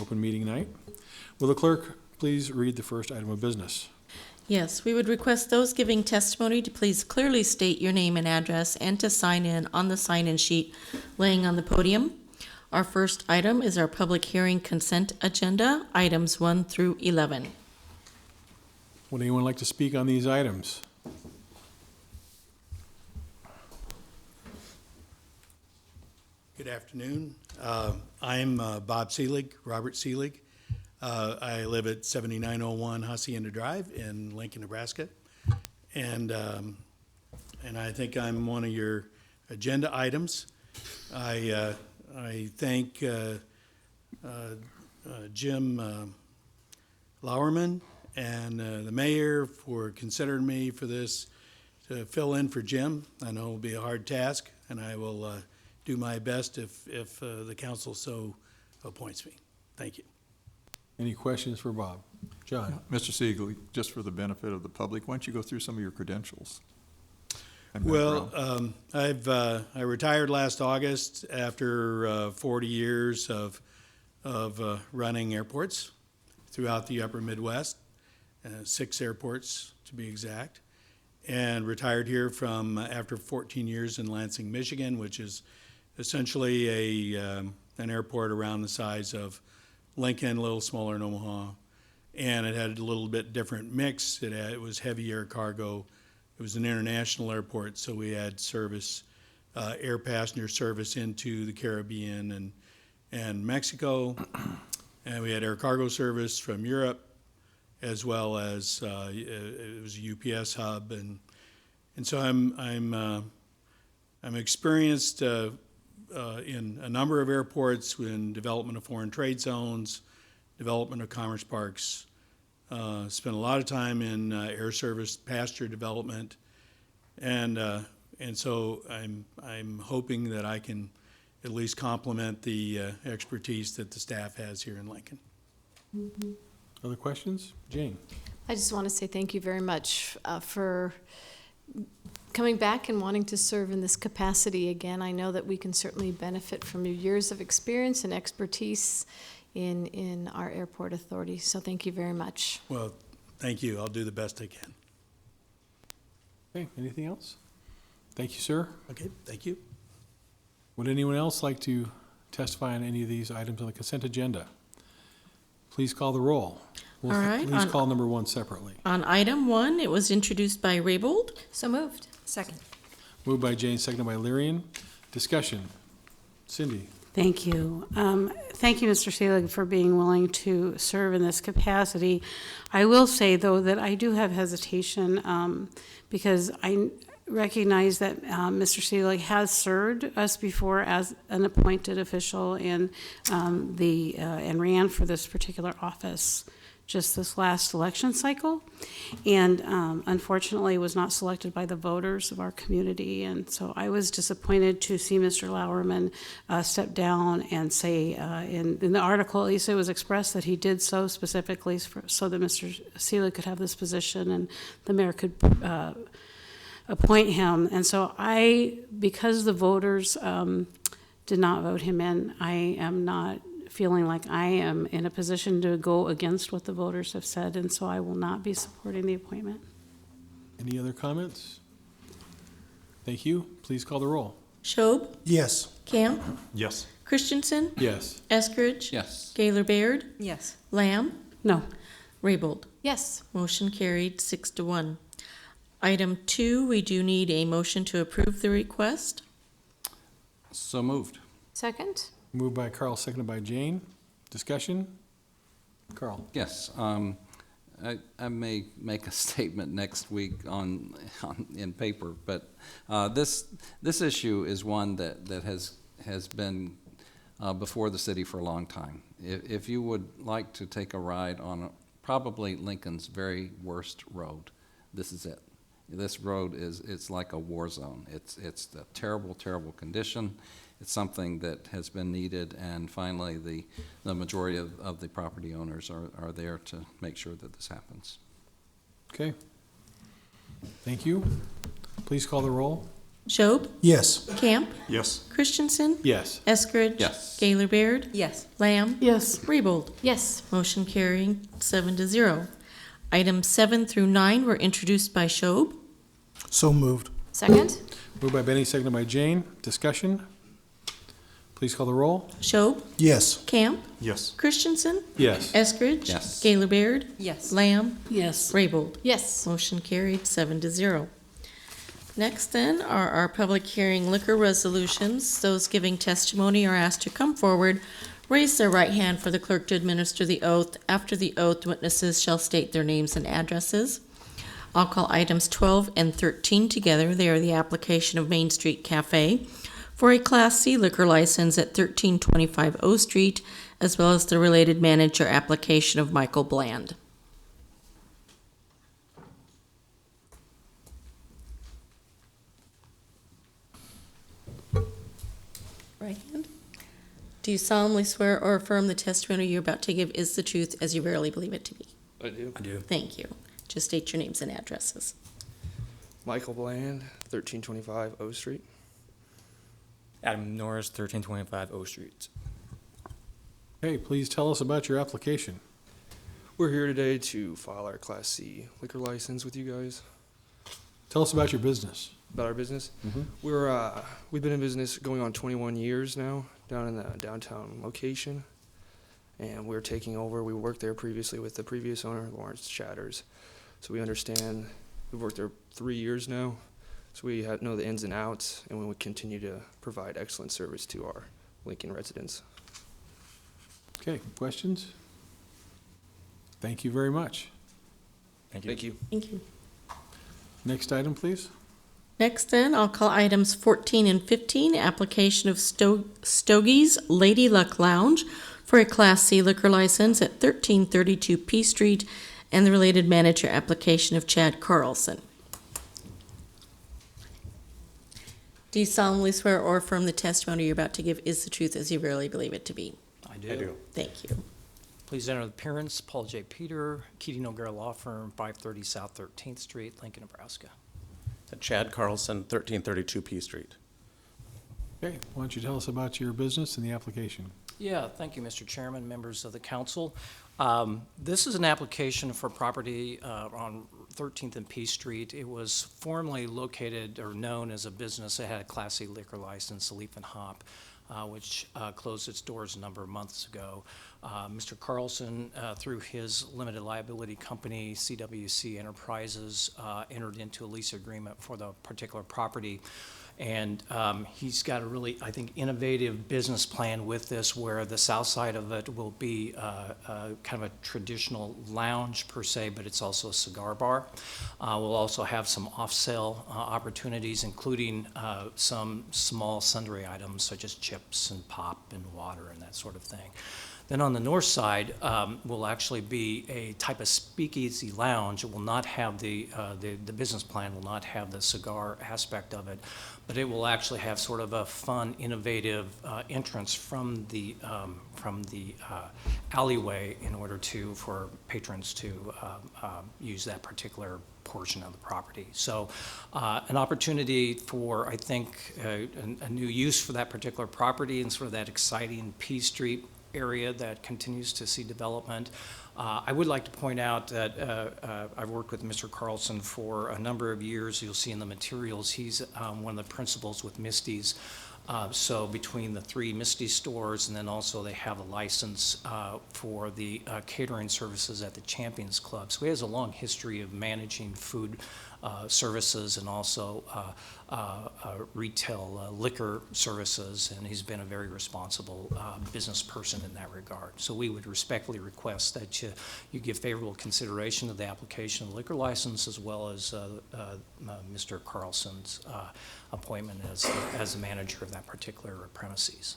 open meeting night. Will the clerk please read the first item of business? Yes, we would request those giving testimony to please clearly state your name and address and to sign in on the sign-in sheet laying on the podium. Our first item is our public hearing consent agenda, items 1 through 11. Would anyone like to speak on these items? Good afternoon. I'm Bob Seelig, Robert Seelig. I live at 7901 Hacienda Drive in Lincoln, Nebraska. And I think I'm one of your agenda items. I thank Jim Lauerman and the mayor for considering me for this to fill in for Jim. I know it'll be a hard task, and I will do my best if the council so appoints me. Thank you. Any questions for Bob? John? Mr. Siegel, just for the benefit of the public, why don't you go through some of your credentials? Well, I retired last August after 40 years of running airports throughout the upper Midwest, 6 airports to be exact, and retired here from after 14 years in Lansing, Michigan, which is essentially an airport around the size of Lincoln, a little smaller than Omaha, and it had a little bit different mix. It was heavy air cargo. It was an international airport, so we had service, air passenger service into the Caribbean and Mexico, and we had air cargo service from Europe, as well as it was a UPS hub, and so I'm experienced in a number of airports in development of foreign trade zones, development of commerce parks. Spent a lot of time in air service passenger development, and so I'm hoping that I can at least complement the expertise that the staff has here in Lincoln. Other questions? Jane? I just want to say thank you very much for coming back and wanting to serve in this capacity again. I know that we can certainly benefit from your years of experience and expertise in our airport authority. So thank you very much. Well, thank you. I'll do the best I can. Okay, anything else? Thank you, sir. Okay, thank you. Would anyone else like to testify on any of these items on the consent agenda? Please call the roll. All right. Please call number 1 separately. On item 1, it was introduced by Raybold. So moved. Second. Moved by Jane, seconded by Lyrian. Discussion. Cindy? Thank you. Thank you, Mr. Seelig, for being willing to serve in this capacity. I will say, though, that I do have hesitation because I recognize that Mr. Seelig has served us before as an appointed official and ran for this particular office just this last election cycle, and unfortunately was not selected by the voters of our community. And so I was disappointed to see Mr. Lauerman step down and say, in the article, at least it was expressed that he did so specifically so that Mr. Seelig could have this position and the mayor could appoint him. And so because the voters did not vote him in, I am not feeling like I am in a position to go against what the voters have said, and so I will not be supporting the appointment. Any other comments? Thank you. Please call the roll. Schob, Yes. Camp, Yes. Christensen, Yes. Eskridge, Yes. Gaylor Baird, Yes. Lamb, No. Raybold. Yes. Motion carried 6-1. Item 2, we do need a motion to approve the request. So moved. Second. Moved by Carl, seconded by Jane. Discussion? Carl? Yes. I may make a statement next week in paper, but this issue is one that has been before the city for a long time. If you would like to take a ride on probably Lincoln's very worst road, this is it. This road it's like a war zone. It's a terrible, terrible condition. It's something that has been needed, and finally the majority of the property owners are there to make sure that this happens. Okay. Thank you. Please call the roll. Schob, Yes. Camp, Yes. Christensen, Yes. Eskridge. Yes. Gaylor Baird, Yes. Lamb, Yes. Raybold. Yes. Motion carrying 7-0. Items 7 through 9 were introduced by Schob. So moved. Second? Moved by Benny, seconded by Jane. Discussion? Please call the roll. Schob, Yes. Camp, Yes. Christensen, Yes. Eskridge. Yes. Gaylor Baird, Yes. Lamb, Yes. Raybold. Yes. Motion carried 7-0. Next then are our public hearing liquor resolutions. Those giving testimony are asked to come forward, raise their right hand for the clerk to administer the oath. After the oath, witnesses shall state their names and addresses. I'll call items 12 and 13 together. They are the application of Main Street Cafe for a Class C liquor license at 1325 O Street, as well as the related manager application of Michael Bland. Right hand. Do you solemnly swear or affirm the testimony you're about to give is the truth as you verily believe it to be? I do. Thank you. Just state your names and addresses. Michael Bland, 1325 O Street. Adam Norris, 1325 O Street. Okay, please tell us about your application. We're here today to file our Class C liquor license with you guys. Tell us about your business. About our business. Mhm. We've been in business going on 21 years now, down in the downtown location. And we're taking over. We worked there previously with the previous owner, Lawrence Shatters. So we understand, we've worked there 3 years now. So we know the ins and outs, and we will continue to provide excellent service to our Lincoln residents. Okay, questions? Thank you very much. Thank you. Thank you. Thank you. Next item, please. Next then, I'll call items 14 and 15, application of Stogie's Lady Luck Lounge for a Class C liquor license at 1332 P Street and the related manager application of Chad Carlson. Do you solemnly swear or affirm the testimony you're about to give is the truth as you really believe it to be? I do. Thank you. Please enter the appearance, Paul J. Peter, Keating O'Gara Law Firm, 530 South 13th Street, Lincoln, Nebraska. Chad Carlson, 1332 P Street. Okay, why don't you tell us about your business and the application? Yeah, thank you, Mr. Chairman, members of the council. This is an application for property on 13th and P Street. It was formerly located or known as a business that had a Class C liquor license, Leaf and Hop, which closed its doors a number of months ago. Mr. Carlson, through his limited liability company, CWC Enterprises, entered into a lease agreement for the particular property. And he's got a really, I think, innovative business plan with this, where the south side of it will be kind of a traditional lounge per se, but it's also a cigar bar. We'll also have some off-sale opportunities, including some small sundry items such as chips and pop and water and that sort of thing. Then on the north side will actually be a type of speakeasy lounge. It will not have the business plan will not have the cigar aspect of it, but it will actually have sort of a fun, innovative entrance from the alleyway in order for patrons to use that particular portion of the property. So an opportunity for, I think, a new use for that particular property and sort of that exciting P Street area that continues to see development. I would like to point out that I've worked with Mr. Carlson for a number of years. You'll see in the materials, he's one of the principals with Misty's. So between the 3 Misty stores, and then also they have a license for the catering services at the Champions Club. So he has a long history of managing food services and also retail liquor services, and he's been a very responsible business person in that regard. So we would respectfully request that you give favorable consideration to the application of the liquor license, as well as Mr. Carlson's appointment as the manager of that particular premises.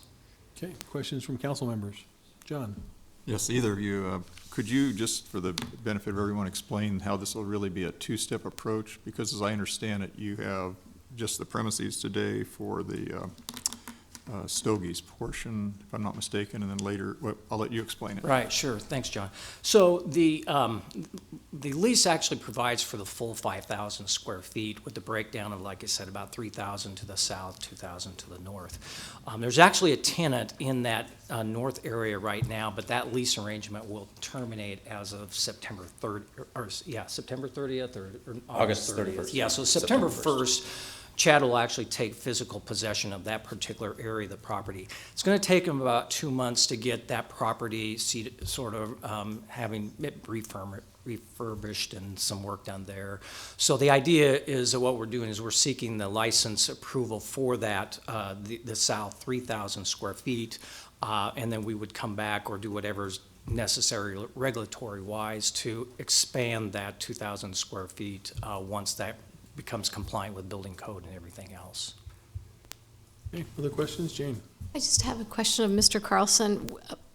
Okay, questions from council members? John? Yes, either of you, could you, just for the benefit of everyone, explain how this will really be a two-step approach? Because as I understand it, you have just the premises today for the Stogie's portion, if I'm not mistaken, and then later, well, I'll let you explain it. Right, sure. Thanks, John. So the lease actually provides for the full 5,000 square feet with the breakdown of, like I said, about 3,000 to the south, 2,000 to the north. There's actually a tenant in that north area right now, but that lease arrangement will terminate as of September 3rd, September 30th or August 30th. 31st. Yeah, so September 1st. Chad will actually take physical possession of that particular area of the property. It's going to take him about 2 months to get that property sort of having it refurbished and some work done there. So the idea is that what we're doing is we're seeking the license approval for that, the south 3,000 square feet, and then we would come back or do whatever's necessary regulatory-wise to expand that 2,000 square feet once that becomes compliant with building code and everything else. Okay, other questions? Jane? I just have a question of Mr. Carlson.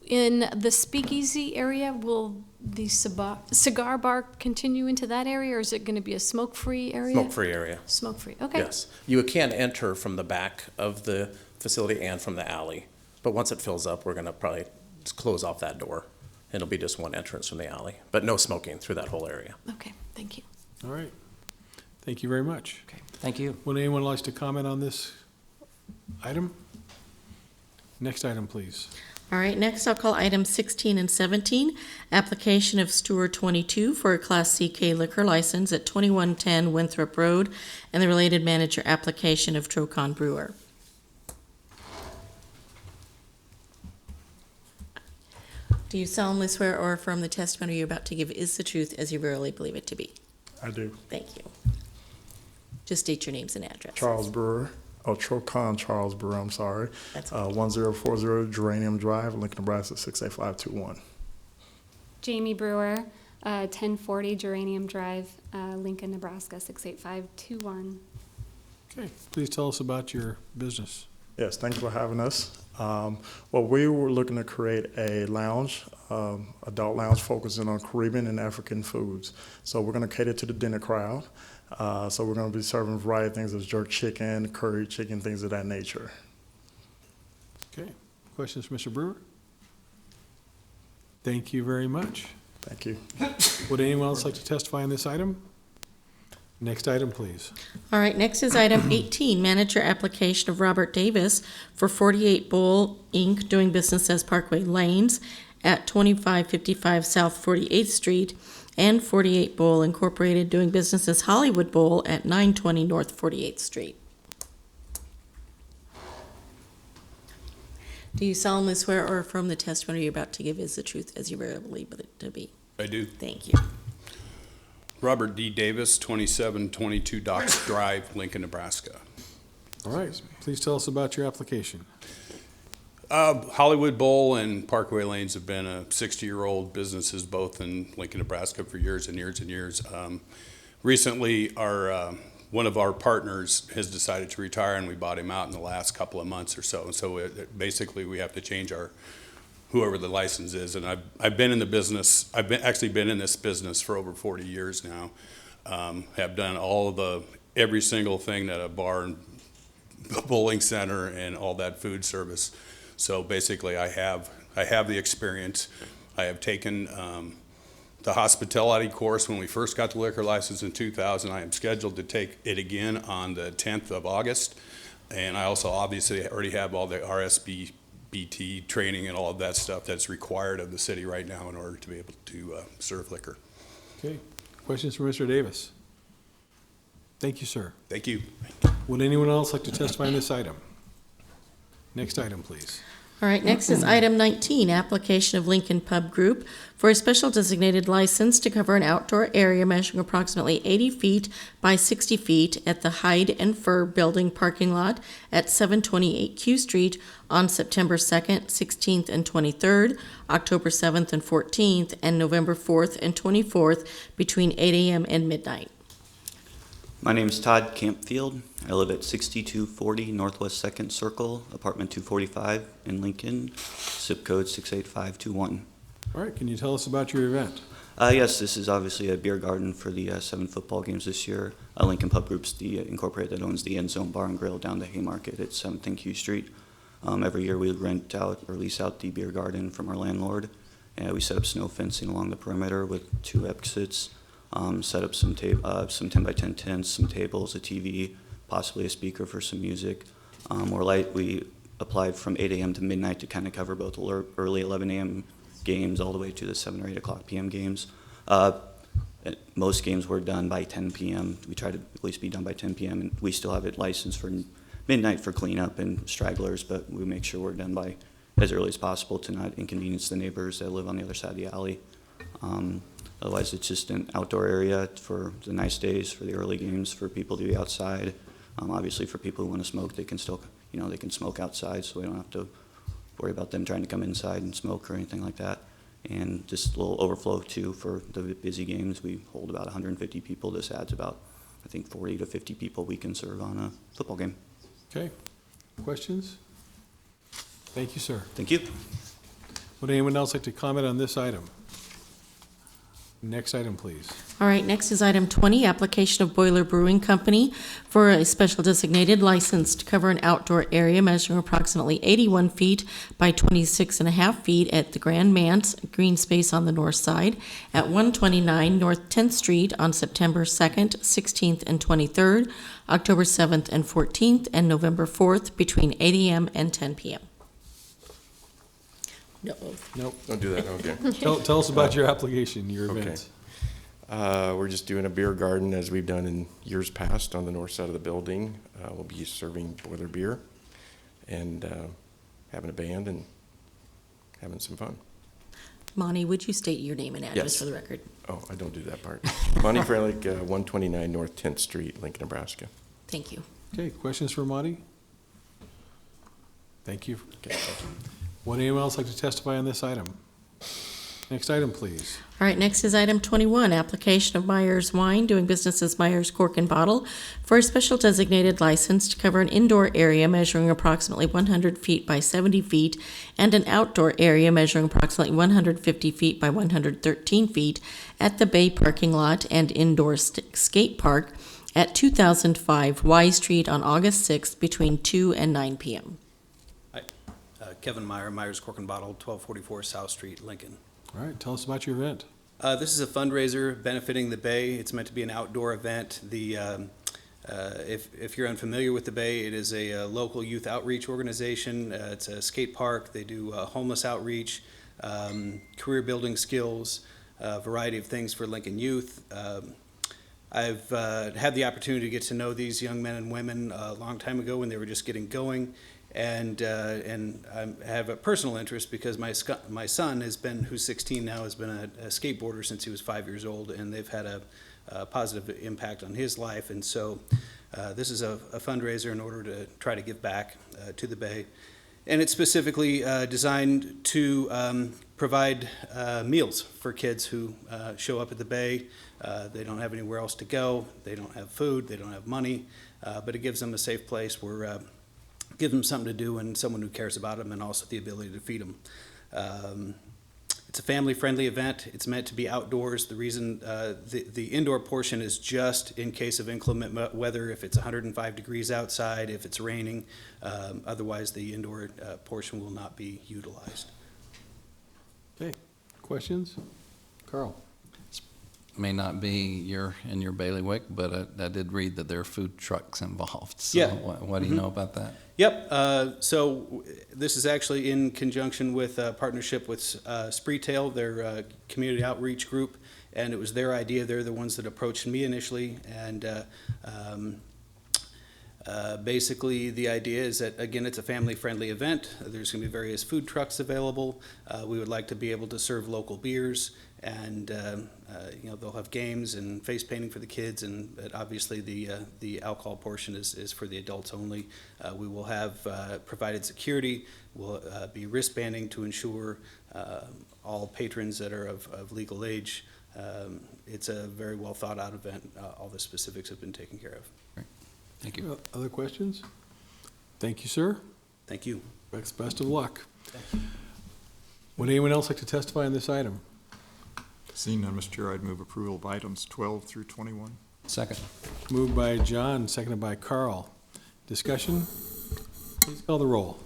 In the Speakeasy area, will the cigar bar continue into that area, or is it going to be a smoke-free area? Smoke-free area. Smoke-free, okay. Yes. You can enter from the back of the facility and from the alley, but once it fills up, we're going to probably just close off that door. It'll be just one entrance from the alley, but no smoking through that whole area. Okay, thank you. All right. Thank you very much. Okay, thank you. Would anyone like to comment on this item? Next item, please. All right, next I'll call items 16 and 17, application of Stewart 22 for a Class CK liquor license at 2110 Winthrop Road, and the related manager application of Trocon Brewer. Do you solemnly swear or affirm the testimony you're about to give is the truth as you really believe it to be? I do. Thank you. Just state your names and addresses. Charles Brewer, Trocon Charles Brewer, I'm sorry. That's okay. 1040 Geranium Drive, Lincoln, Nebraska, 68521. Jamie Brewer, 1040 Geranium Drive, Lincoln, Nebraska, 68521. Okay, please tell us about your business. Yes, thank you for having us. Well, we were looking to create a lounge, adult lounge focusing on Caribbean and African foods. So we're going to cater to the dinner crowd. So we're going to be serving a variety of things as jerk chicken, curry chicken, things of that nature. Okay, questions for Mr. Brewer? Thank you very much. Thank you. Would anyone else like to testify on this item? Next item, please. All right, next is item 18, manager application of Robert Davis for 48 Bowl, Inc., doing business as Parkway Lanes at 2555 South 48th Street, and 48 Bowl Incorporated, doing business as Hollywood Bowl at 920 North 48th Street. Do you solemnly swear or affirm the testimony you're about to give is the truth as you really believe it to be? I do. Thank you. Robert D. Davis, 2722 Docks Drive, Lincoln, Nebraska. All right, please tell us about your application. Hollywood Bowl and Parkway Lanes have been 60-year-old businesses, both in Lincoln, Nebraska, for years and years and years. Recently, one of our partners has decided to retire, and we bought him out in the last couple of months or so. And so basically, we have to change whoever the license is. And I've been in the business. I've actually been in this business for over 40 years now. Have done every single thing that a bar and a bowling center and all that food service. So basically, I have the experience. I have taken the hospitality course when we first got the liquor license in 2000. I am scheduled to take it again on the 10th of August. And I also obviously already have all the RSBT training and all of that stuff that's required of the city right now in order to be able to serve liquor. Okay, questions for Mr. Davis? Thank you, sir. Thank you. Would anyone else like to testify on this item? Next item, please. All right, next is item 19, application of Lincoln Pub Group for a special designated license to cover an outdoor area measuring approximately 80 feet by 60 feet at the Hide and Fur Building parking lot at 728 Q Street on September 2nd, 16th, and 23rd, October 7th and 14th, and November 4th and 24th between 8 a.m. and midnight. My name is Todd Campfield. I live at 6240 Northwest 2nd Circle, apartment 245 in Lincoln, zip code 68521. All right, can you tell us about your event? Yes, this is obviously a beer garden for the 7 football games this year. Lincoln Pub Group's the incorporated that owns the End Zone Bar and Grill down the Haymarket at 7th and Q Street. Every year we rent out or lease out the beer garden from our landlord. And we set up snow fencing along the perimeter with 2 exits, set up some 10 by 10 tents, some tables, a TV, possibly a speaker for some music. We applied from 8 a.m. to midnight to kind of cover both early 11 a.m. games all the way to the 7 or 8 o'clock p.m. games. Most games were done by 10 p.m. We try to at least be done by 10 p.m. and we still have it licensed for midnight for cleanup and stragglers, but we make sure we're done by as early as possible to not inconvenience the neighbors that live on the other side of the alley. Otherwise, it's just an outdoor area for the nice days, for the early games, for people to be outside. Obviously, for people who want to smoke, they can still, they can smoke outside, so we don't have to worry about them trying to come inside and smoke or anything like that. And just a little overflow too for the busy games. We hold about 150 people. This adds about, I think, 40 to 50 people we can serve on a football game. Okay. Questions? Thank you, sir. Thank you. Would anyone else like to comment on this item? Next item, please. All right, next is item 20, application of Boiler Brewing Company for a special designated license to cover an outdoor area measuring approximately 81 feet by 26.5 feet at the Grand Manse green space on the north side at 129 North 10th Street on September 2nd, 16th, and 23rd, October 7th and 14th, and November 4th between 8 a.m. and 10 p.m. No. Nope. Don't do that, okay. Tell us about your application, your event. We're just doing a beer garden as we've done in years past on the north side of the building. We'll be serving boiler beer and having a band and having some fun. Monty, would you state your name and address Yes. for the record? Oh, I don't do that part. Monty Freilich, 129 North 10th Street, Lincoln, Nebraska. Thank you. Okay, questions for Monty? Thank you. Okay, thank you. Would anyone else like to testify on this item? Next item, please. All right, next is item 21, application of Myers Wine, doing business as Myers Cork and Bottle, for a special designated license to cover an indoor area measuring approximately 100 feet by 70 feet and an outdoor area measuring approximately 150 feet by 113 feet at the Bay parking lot and indoor skate park at 2005 Y Street on August 6th between 2 and 9 p.m. Kevin Meyer, Myers Cork and Bottle, 1244 South Street, Lincoln. All right, tell us about your event. This is a fundraiser benefiting the Bay. It's meant to be an outdoor event. If you're unfamiliar with the Bay, it is a local youth outreach organization. It's a skate park. They do homeless outreach, career building skills, a variety of things for Lincoln youth. I've had the opportunity to get to know these young men and women a long time ago when they were just getting going. And I have a personal interest because my son who's 16 now, has been a skateboarder since he was 5 years old, and they've had a positive impact on his life. And so this is a fundraiser in order to try to give back to the Bay. And it's specifically designed to provide meals for kids who show up at the Bay. They don't have anywhere else to go. They don't have food. They don't have money. But it gives them a safe place where give them something to do and someone who cares about them, and also the ability to feed them. It's a family-friendly event. It's meant to be outdoors. The reason the indoor portion is just in case of inclement weather, if it's 105 degrees outside, if it's raining. Otherwise, the indoor portion will not be utilized. Okay, questions? Carl? May not be in your bailiwick, but I did read that there are food trucks involved. So Yeah. What do you know about that? Yep. So this is actually in conjunction with a partnership with Spreetail, their community outreach group, and it was their idea. They're the ones that approached me initially, and basically the idea is that, again, it's a family-friendly event. There's going to be various food trucks available. We would like to be able to serve local beers, and they'll have games and face painting for the kids, and obviously the alcohol portion is for the adults only. We will have provided security. We'll be wristbanding to ensure all patrons that are of legal age. It's a very well thought out event. All the specifics have been taken care of. Great. Thank you. Other questions? Thank you, sir. Thank you. Best of luck. Would anyone else like to testify on this item? Seeing none, Mr. Chair, I'd move approval of items 12 through 21. Second. Moved by John, seconded by Carl. Discussion? Please call the roll.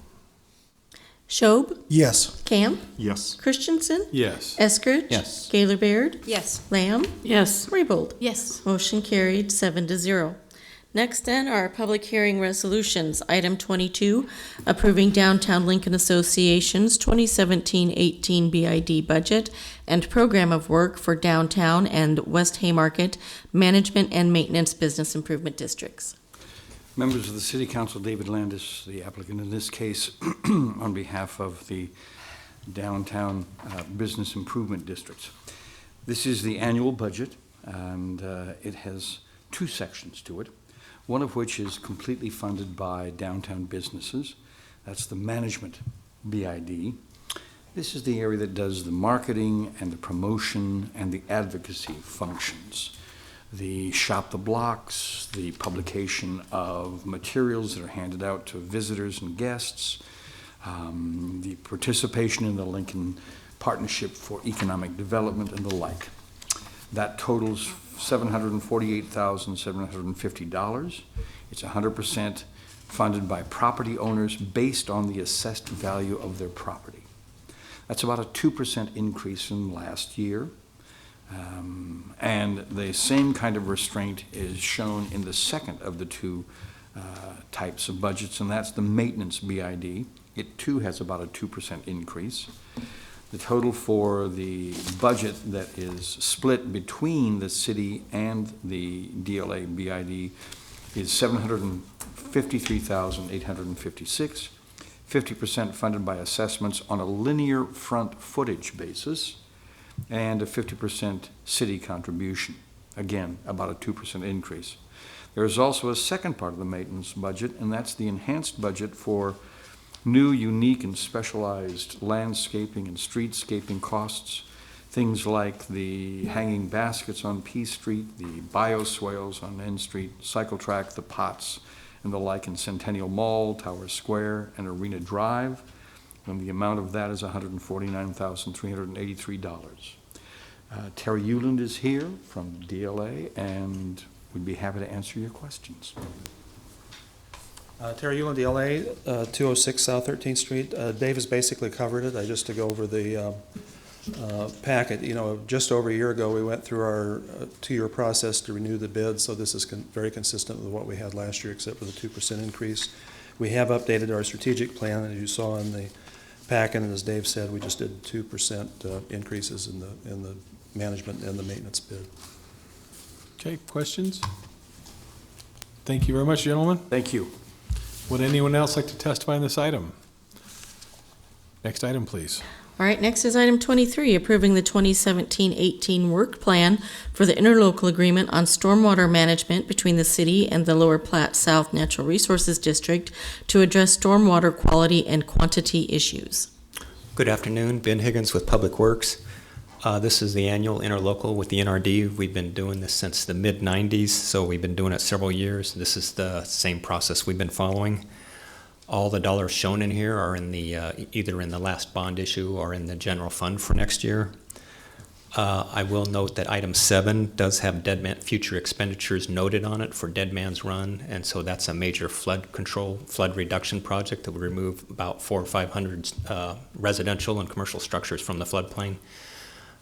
Schob, Yes. Camp, Yes. Christensen, Yes. Eskridge. Yes. Gaylor Baird, Yes. Lamb, Yes. Raybold. Yes. Motion carried, 7-0. Next then are public hearing resolutions. Item 22, approving Downtown Lincoln Association's 2017-18 BID budget and program of work for downtown and West Haymarket management and maintenance business improvement districts. Members of the City Council, David Landis, the applicant in this case, on behalf of the downtown business improvement districts. This is the annual budget, and it has two sections to it, one of which is completely funded by downtown businesses. That's the management BID. This is the area that does the marketing and the promotion and the advocacy functions. The shop the blocks, the publication of materials that are handed out to visitors and guests, the participation in the Lincoln Partnership for Economic Development and the like. That totals $748,750. It's 100% funded by property owners based on the assessed value of their property. That's about a 2% increase from last year. And the same kind of restraint is shown in the second of the two types of budgets, and that's the maintenance BID. It too has about a 2% increase. The total for the budget that is split between the city and the DLA BID is $753,856, 50% funded by assessments on a linear front footage basis, and a 50% city contribution. Again, about a 2% increase. There is also a second part of the maintenance budget, and that's the enhanced budget for new, unique, and specialized landscaping and streetscaping costs. Things like the hanging baskets on P Street, the bioswales on N Street, cycle track, the pots, and the like in Centennial Mall, Tower Square, and Arena Drive. And the amount of that is $149,383. Terry Euland is here from DLA, and we'd be happy to answer your questions. Terry Euland, DLA, 206 South 13th Street. Dave has basically covered it. Just to go over the packet, just over a year ago, we went through our 2-year process to renew the bid, so this is very consistent with what we had last year, except for the 2% increase. We have updated our strategic plan, as you saw in the packet, and as Dave said, we just did 2% increases in the management and the maintenance bid. Okay, questions? Thank you very much, gentlemen. Thank you. Would anyone else like to testify on this item? Next item, please. All right, next is item 23, approving the 2017-18 work plan for the interlocal agreement on stormwater management between the city and the Lower Platte South Natural Resources District to address stormwater quality and quantity issues. Good afternoon, Ben Higgins with Public Works. This is the annual interlocal with the NRD. We've been doing this since the mid-90s, so we've been doing it several years. This is the same process we've been following. All the dollars shown in here are in the either in the last bond issue or in the general fund for next year. I will note that item 7 does have dead man future expenditures noted on it for Dead Man's Run, and so that's a major flood control, flood reduction project that will remove about 400 or 500 residential and commercial structures from the floodplain.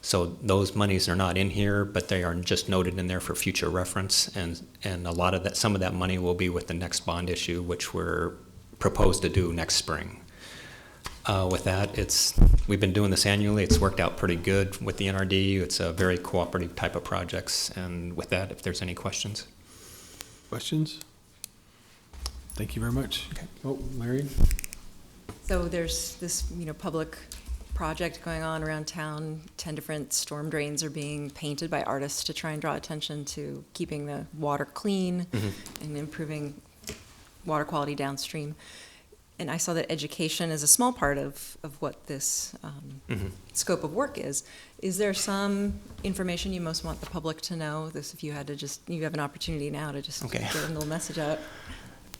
So those monies are not in here, but they are just noted in there for future reference, and a lot of that, some of that money will be with the next bond issue, which we're proposed to do next spring. With that, we've been doing this annually. It's worked out pretty good with the NRD. It's a very cooperative type of projects, and with that, if there's any questions. Questions? Thank you very much. Okay. Oh, Larry? So there's this, public project going on around town. 10 different storm drains are being painted by artists to try and draw attention to keeping the water clean and improving water quality downstream. And I saw that education is a small part of what this scope of work is. Is there some information you most want the public to know? This, if you had to you have an opportunity now to just get a little message out.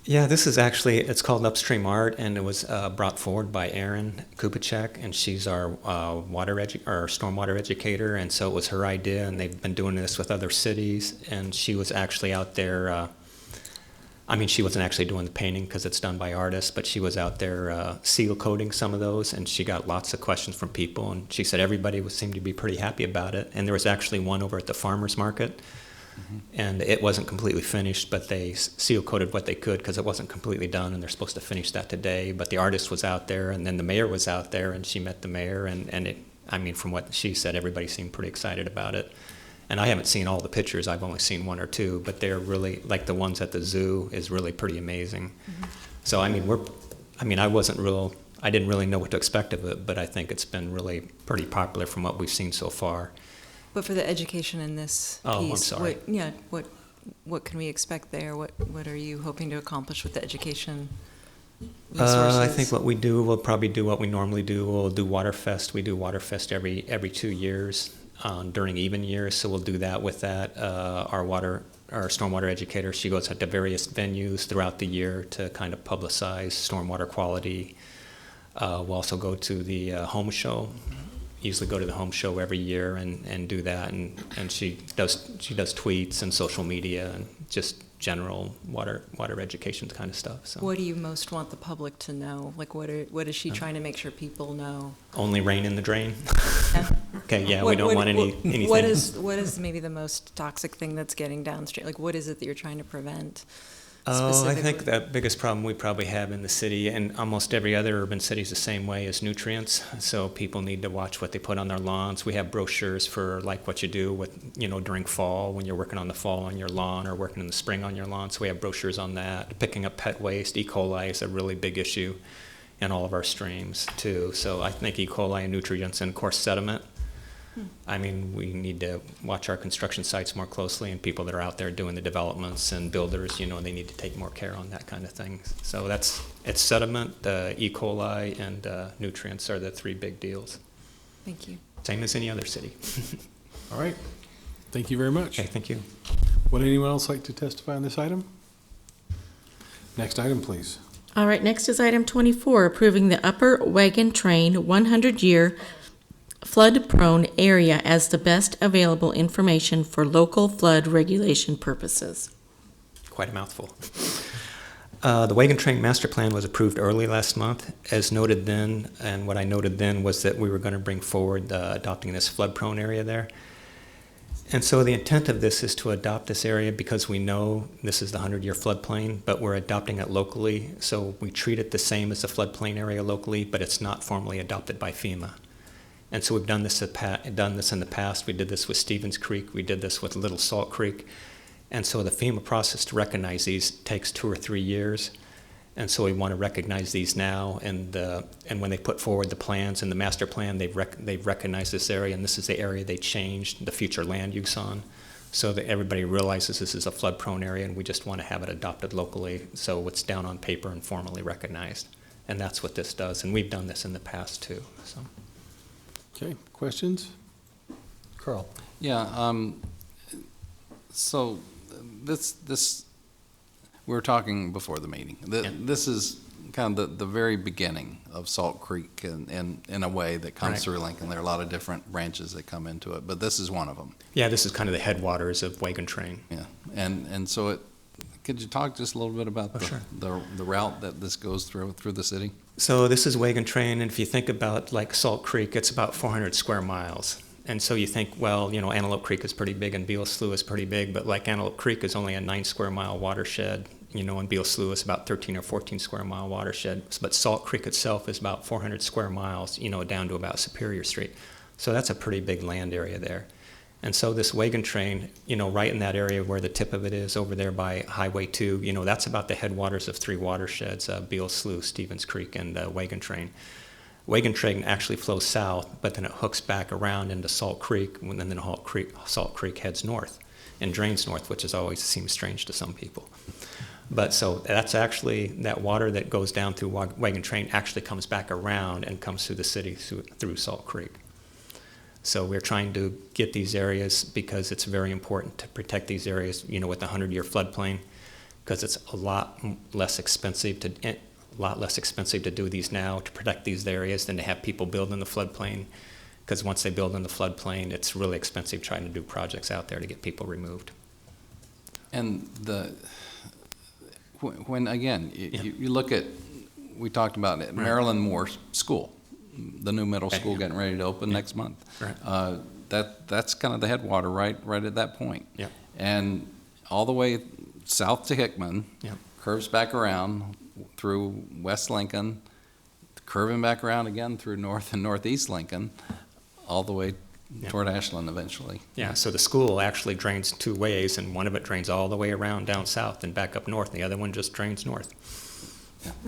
Yeah, this is actually, it's called Upstream Art, and it was brought forward by Erin Kupacek, and she's our stormwater educator, and so it was her idea, and they've been doing this with other cities, and she was actually out there I mean, she wasn't actually doing the painting because it's done by artists, but she was out there seal coating some of those, and she got lots of questions from people, and she said everybody seemed to be pretty happy about it. And there was actually one over at the farmer's market, and it wasn't completely finished, but they seal coated what they could because it wasn't completely done, and they're supposed to finish that today. But the artist was out there, and then the mayor was out there, and she met the mayor, and it, I mean, from what she said, everybody seemed pretty excited about it. And I haven't seen all the pictures, I've only seen one or two, but they're really, like the ones at the zoo is really pretty amazing. So, I mean, I didn't really know what to expect of it, but I think it's been really pretty popular from what we've seen so far. But for the education in this piece, Oh, I'm sorry. what can we expect there? What are you hoping to accomplish with the education I resources? think what we do, we'll probably do what we normally do. We'll do Waterfest. We do Waterfest every 2 years during even years, so we'll do that with that. Our stormwater educator, she goes out to various venues throughout the year to kind of publicize stormwater quality. We'll also go to the home show. Usually go to the home show every year and do that, and she does tweets and social media and just general water education kind of stuff. So What do you most want the public to know? Like, what is she trying to make sure people know? only rain in the drain. Okay, yeah, we don't want anything. What is maybe the most toxic thing that's getting downstream? Like, what is it that you're trying to prevent? I think the biggest problem we probably have in the city, and almost every other urban city is the same way, is nutrients. So people need to watch what they put on their lawns. We have brochures for like what you do with, during fall, when you're working on the fall on your lawn or working in the spring on your lawn. So we have brochures on that. Picking up pet waste, E. coli is a really big issue in all of our streams too. So I think E. coli and nutrients and of course sediment. I mean, we need to watch our construction sites more closely, and people that are out there doing the developments and builders, they need to take more care on that kind of thing. So it's sediment, E. coli, and nutrients are the three big deals. Thank you. Same as any other city. All right. Thank you very much. Okay, thank you. Would anyone else like to testify on this item? Next item, please. All right, next is item 24, approving the Upper Wagon Train 100-year flood-prone area as the best available information for local flood regulation purposes. Quite a mouthful. The Wagon Train Master Plan was approved early last month. As noted then, and what I noted then was that we were going to bring forward adopting this flood-prone area there. And so the intent of this is to adopt this area because we know this is the 100-year floodplain, but we're adopting it locally. So we treat it the same as the floodplain area locally, but it's not formally adopted by FEMA. And so we've done this in the past. We did this with Stevens Creek. We did this with Little Salt Creek. And so the FEMA process to recognize these takes 2 or 3 years. And so we want to recognize these now. And when they put forward the plans and the master plan, they've recognized this area, and this is the area they changed the future land use on, so that everybody realizes this is a flood-prone area, and we just want to have it adopted locally so it's down on paper and formally recognized. And that's what this does. And we've done this in the past too. So. Okay, questions? Carl? Yeah, so this, we were talking before the meeting. This is kind of the very beginning of Salt Creek in a way that comes Right. through Lincoln. There are a lot of different branches that come into it, but this is one of them. Yeah, this is kind of the headwaters of Wagon Train. Yeah, and so could you talk just a little bit about Sure. the route that this goes through the city? So this is Wagon Train, and if you think about like Salt Creek, it's about 400 square miles. And so you think, well, Antelope Creek is pretty big and Beale Slough is pretty big, but like Antelope Creek is only a 9 square mile watershed, and Beale Slough is about 13 or 14 square mile watershed. But Salt Creek itself is about 400 square miles, down to about Superior Street. So that's a pretty big land area there. And so this Wagon Train, right in that area where the tip of it is over there by Highway 2, that's about the headwaters of 3 watersheds, Beale Slough, Stevens Creek, and Wagon Train. Wagon Train actually flows south, but then it hooks back around into Salt Creek, and then Salt Creek heads north and drains north, which always seems strange to some people. But so that's actually, that water that goes down through Wagon Train actually comes back around and comes through the city through Salt Creek. So we're trying to get these areas because it's very important to protect these areas, with the 100-year floodplain, because it's a lot less expensive to do these now to protect these areas than to have people build in the floodplain. Because once they build in the floodplain, it's really expensive trying to do projects out there to get people removed. And when, again, you look at, we talked about it, Maryland Moore School, the new middle school getting ready to open next month. Right. That's kind of the headwater right at that point. Yeah. And all the way south to Hickman, Yeah. curves back around through West Lincoln, curving back around again through North and Northeast Lincoln, all the way toward Ashland eventually. Yeah, so the school actually drains two ways, and one of it drains all the way around down south and back up north, and the other one just drains north.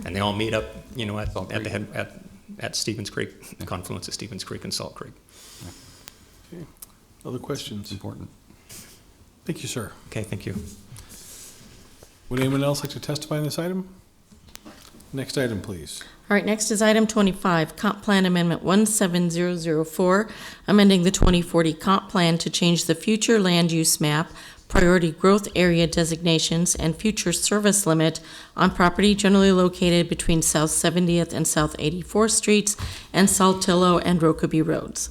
And they all meet up, you know, at the head, at Stevens Creek, the confluence of Stevens Creek and Salt Creek. Okay. Other questions? Important. Thank you, sir. Okay, thank you. Would anyone else like to testify on this item? Next item, please. All right, next is item 25, Comp Plan Amendment 17004, amending the 2040 Comp Plan to change the future land use map, priority growth area designations, and future service limit on property generally located between South 70th and South 84th Streets and Saltillo and Rokeby Roads.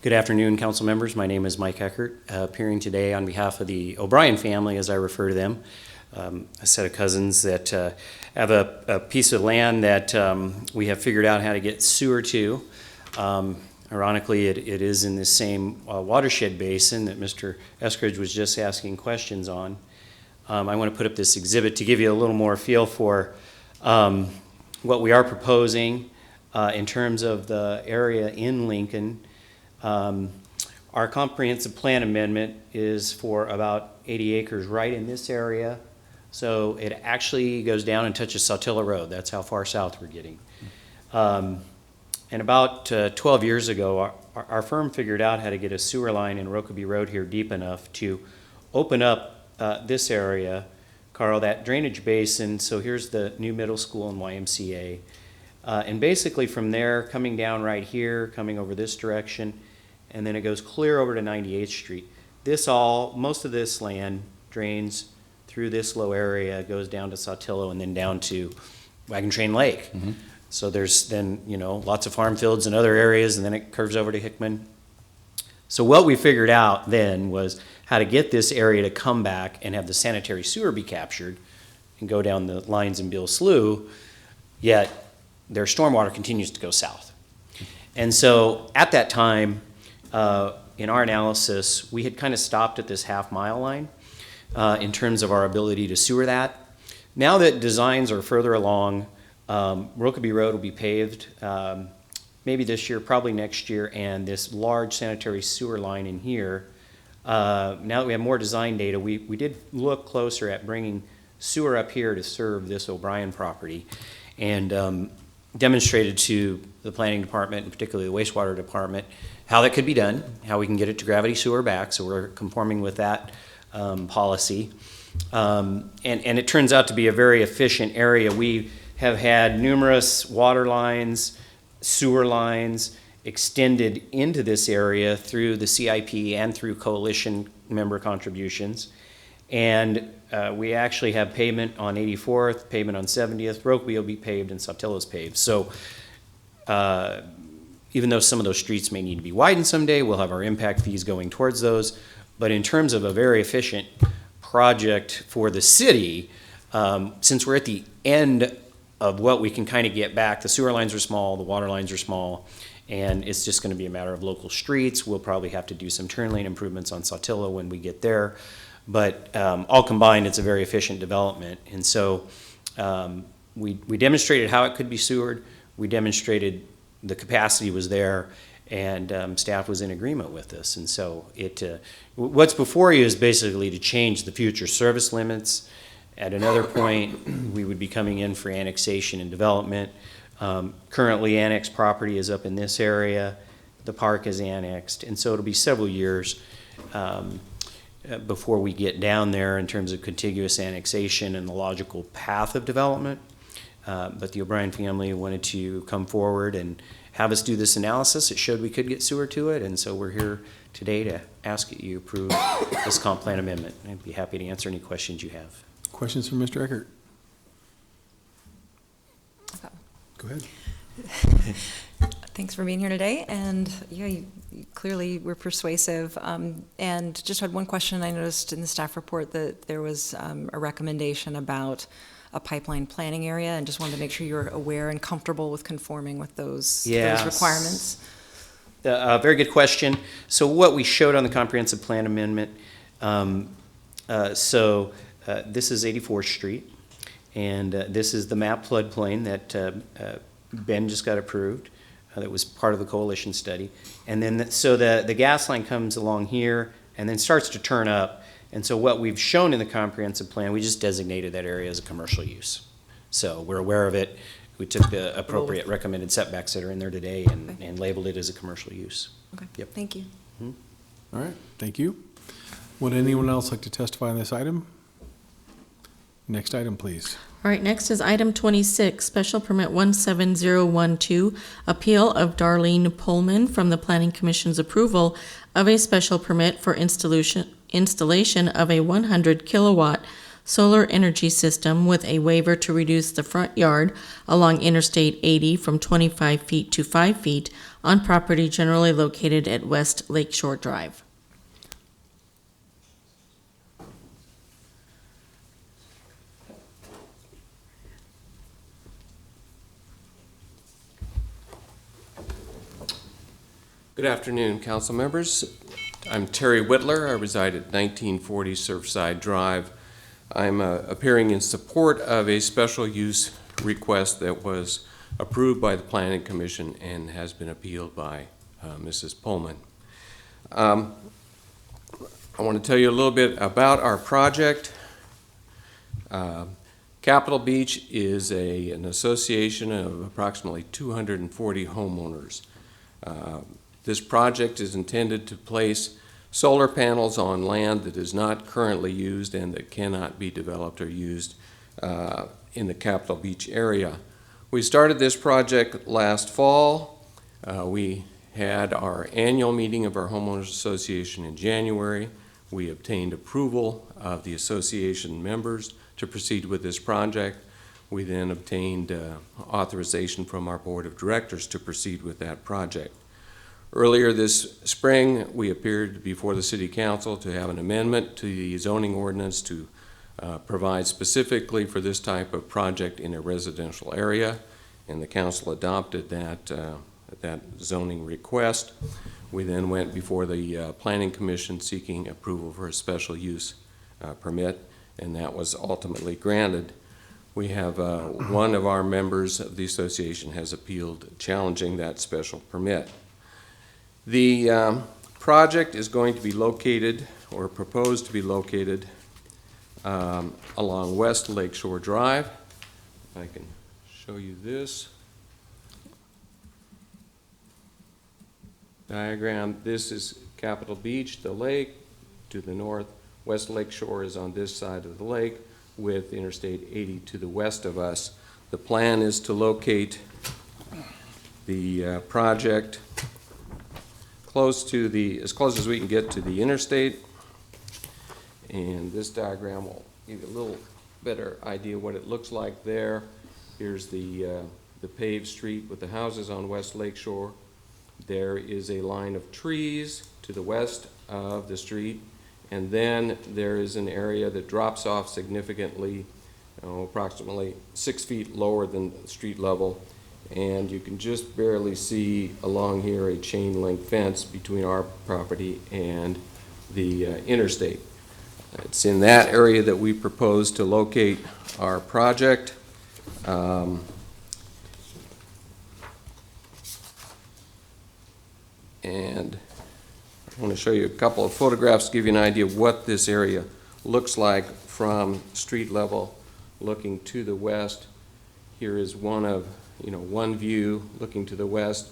Good afternoon, council members. My name is Mike Eckert, appearing today on behalf of the O'Brien family, as I refer to them. A set of cousins that have a piece of land that we have figured out how to get sewer to. Ironically, it is in the same watershed basin that Mr. Eskridge was just asking questions on. I want to put up this exhibit to give you a little more feel for what we are proposing in terms of the area in Lincoln. Our comprehensive plan amendment is for about 80 acres right in this area. So it actually goes down and touches Saltillo Road. That's how far south we're getting. And about 12 years ago, our firm figured out how to get a sewer line in Rokeby Road here deep enough to open up this area, Carl, that drainage basin. So here's the new middle school and YMCA. And basically from there, coming down right here, coming over this direction, and then it goes clear over to 98th Street. Most of this land drains through this low area, goes down to Saltillo, and then down to Wagon Train Lake. Mm-hmm. So there's then, lots of farm fields and other areas, and then it curves over to Hickman. So what we figured out then was how to get this area to come back and have the sanitary sewer be captured and go down the lines in Beal Slough, yet their stormwater continues to go south. And so at that time, in our analysis, we had kind of stopped at this half-mile line in terms of our ability to sewer that. Now that designs are further along, Rokeby Road will be paved maybe this year, probably next year, and this large sanitary sewer line in here. Now that we have more design data, we did look closer at bringing sewer up here to serve this O'Brien property, and demonstrated to the planning department, and particularly the wastewater department, how that could be done, how we can get it to gravity sewer back. So we're conforming with that policy. And it turns out to be a very efficient area. We have had numerous water lines, sewer lines extended into this area through the CIP and through coalition member contributions. And we actually have pavement on 84th, pavement on 70th, Rokeby will be paved, and Saltillo's paved. So even though some of those streets may need to be widened someday, we'll have our impact fees going towards those. But in terms of a very efficient project for the city, since we're at the end of what we can kind of get back, the sewer lines are small, the water lines are small, and it's just going to be a matter of local streets. We'll probably have to do some turn lane improvements on Saltillo when we get there. But all combined, it's a very efficient development. And so we demonstrated how it could be sewered. We demonstrated the capacity was there, and staff was in agreement with this. And so what's before you is basically to change the future service limits. At another point, we would be coming in for annexation and development. Currently, annexed property is up in this area. The park is annexed. And so it'll be several years before we get down there in terms of contiguous annexation and the logical path of development. But the O'Brien family wanted to come forward and have us do this analysis. It showed we could get sewer to it, and so we're here today to ask that you approve this comp plan amendment. I'd be happy to answer any questions you have. Questions from Mr. Eckert? Go ahead. Thanks for being here today, and yeah, you clearly were persuasive. And just had one question. I noticed in the staff report that there was a recommendation about a pipeline planning area, and just wanted to make sure you're aware and comfortable with conforming with those requirements. Very good question. So what we showed on the comprehensive plan amendment, this is 84th Street, and this is the map floodplain that Ben just got approved. That was part of the coalition study. And then, the gas line comes along here and then starts to turn up. And so what we've shown in the comprehensive plan, we just designated that area as a commercial use. So we're aware of it. We took the appropriate recommended setbacks that are in there today and labeled it as a commercial use. Okay, Yep. thank you. All right, thank you. Would anyone else like to testify on this item? Next item, please. All right, next is item 26, special permit 17012, appeal of Darlene Pullman from the Planning Commission's approval of a special permit for installation of a 100 kilowatt solar energy system with a waiver to reduce the front yard along Interstate 80 from 25 feet to 5 feet on property generally located at West Lakeshore Drive. Good afternoon, council members. I'm Terry Whitler. I reside at 1940 Surfside Drive. I'm appearing in support of a special use request that was approved by the Planning Commission and has been appealed by Mrs. Pullman. I want to tell you a little bit about our project. Capitol Beach is an association of approximately 240 homeowners. This project is intended to place solar panels on land that is not currently used and that cannot be developed or used in the Capitol Beach area. We started this project last fall. We had our annual meeting of our homeowners association in January. We obtained approval of the association members to proceed with this project. We then obtained authorization from our board of directors to proceed with that project. Earlier this spring, we appeared before the City Council to have an amendment to the zoning ordinance to provide specifically for this type of project in a residential area, and the council adopted that zoning request. We then went before the Planning Commission seeking approval for a special use permit, and that was ultimately granted. We have one of our members of the association has appealed challenging that special permit. The project is going to be located, or proposed to be located, along West Lakeshore Drive. I can show you this diagram. This is Capitol Beach, the lake. To the north, West Lakeshore is on this side of the lake, with Interstate 80 to the west of us. The plan is to locate the project as close as we can get to the interstate. And this diagram will give you a little better idea what it looks like there. Here's the paved street with the houses on West Lakeshore. There is a line of trees to the west of the street, and then there is an area that drops off significantly, approximately 6 feet lower than street level. And you can just barely see along here a chain link fence between our property and the interstate. It's in that area that we propose to locate our project. And I want to show you a couple of photographs to give you an idea of what this area looks like from street level looking to the west. Here is one view looking to the west.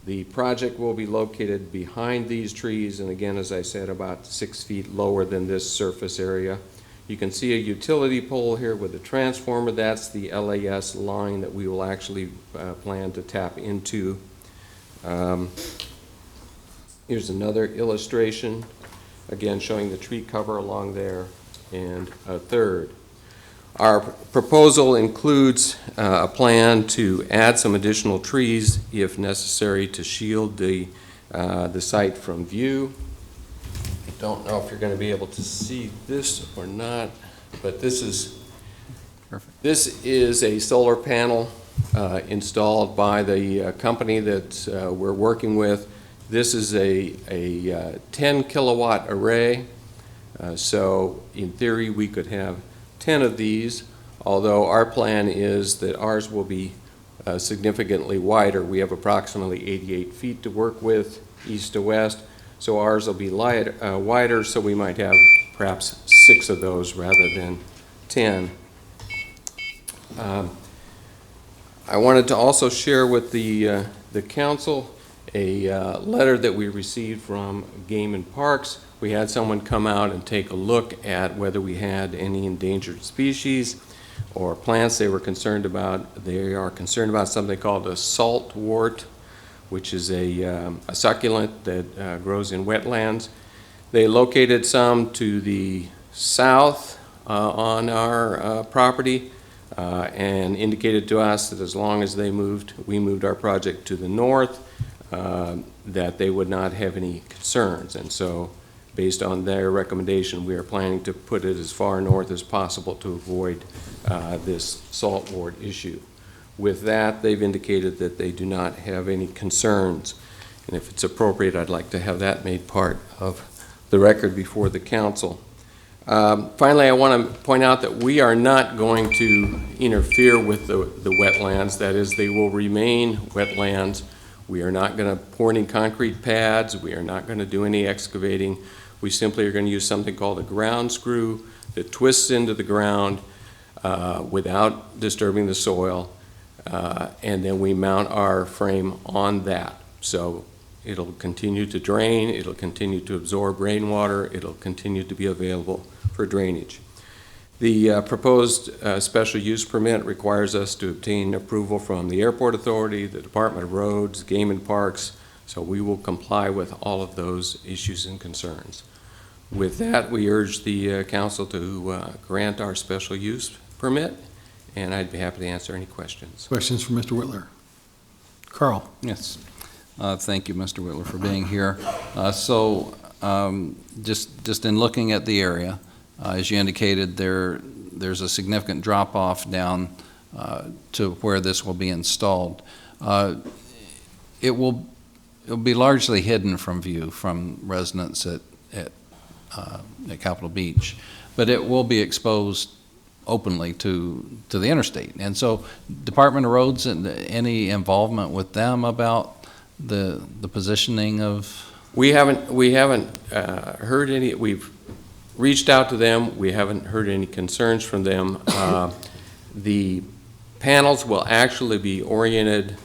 The project will be located behind these trees, and again, as I said, about 6 feet lower than this surface area. You can see a utility pole here with a transformer. That's the LAS line that we will actually plan to tap into. Here's another illustration, again showing the tree cover along there, and a third. Our proposal includes a plan to add some additional trees if necessary to shield the site from view. I don't know if you're going to be able to see this or not, but this is a solar panel installed by the company that we're working with. This is a 10 kilowatt array, so in theory we could have 10 of these, although our plan is that ours will be significantly wider. We have approximately 88 feet to work with, east to west, so ours will be wider, so we might have perhaps 6 of those rather than 10. I wanted to also share with the council a letter that we received from Game and Parks. We had someone come out and take a look at whether we had any endangered species or plants they were concerned about. They are concerned about something called a saltwort, which is a succulent that grows in wetlands. They located some to the south on our property and indicated to us that as long as we moved our project to the north, that they would not have any concerns. And so based on their recommendation, we are planning to put it as far north as possible to avoid this saltwort issue. With that, they've indicated that they do not have any concerns. And if it's appropriate, I'd like to have that made part of the record before the council. Finally, I want to point out that we are not going to interfere with the wetlands. That is, they will remain wetlands. We are not going to pour any concrete pads. We are not going to do any excavating. We simply are going to use something called a ground screw that twists into the ground without disturbing the soil, and then we mount our frame on that. So it'll continue to drain, it'll continue to absorb rainwater, it'll continue to be available for drainage. The proposed special use permit requires us to obtain approval from the Airport Authority, the Department of Roads, Game and Parks, so we will comply with all of those issues and concerns. With that, we urge the council to grant our special use permit, and I'd be happy to answer any questions. Questions for Mr. Whitler? Carl? Yes. Thank you, Mr. Whitler, for being here. Just in looking at the area, as you indicated, there's a significant drop-off down to where this will be installed. It'll be largely hidden from view from residents at Capitol Beach, but it will be exposed openly to the interstate. And so, Department of Roads, and any involvement with them about the positioning of? We haven't heard any. We've reached out to them. We haven't heard any concerns from them. The panels will actually be oriented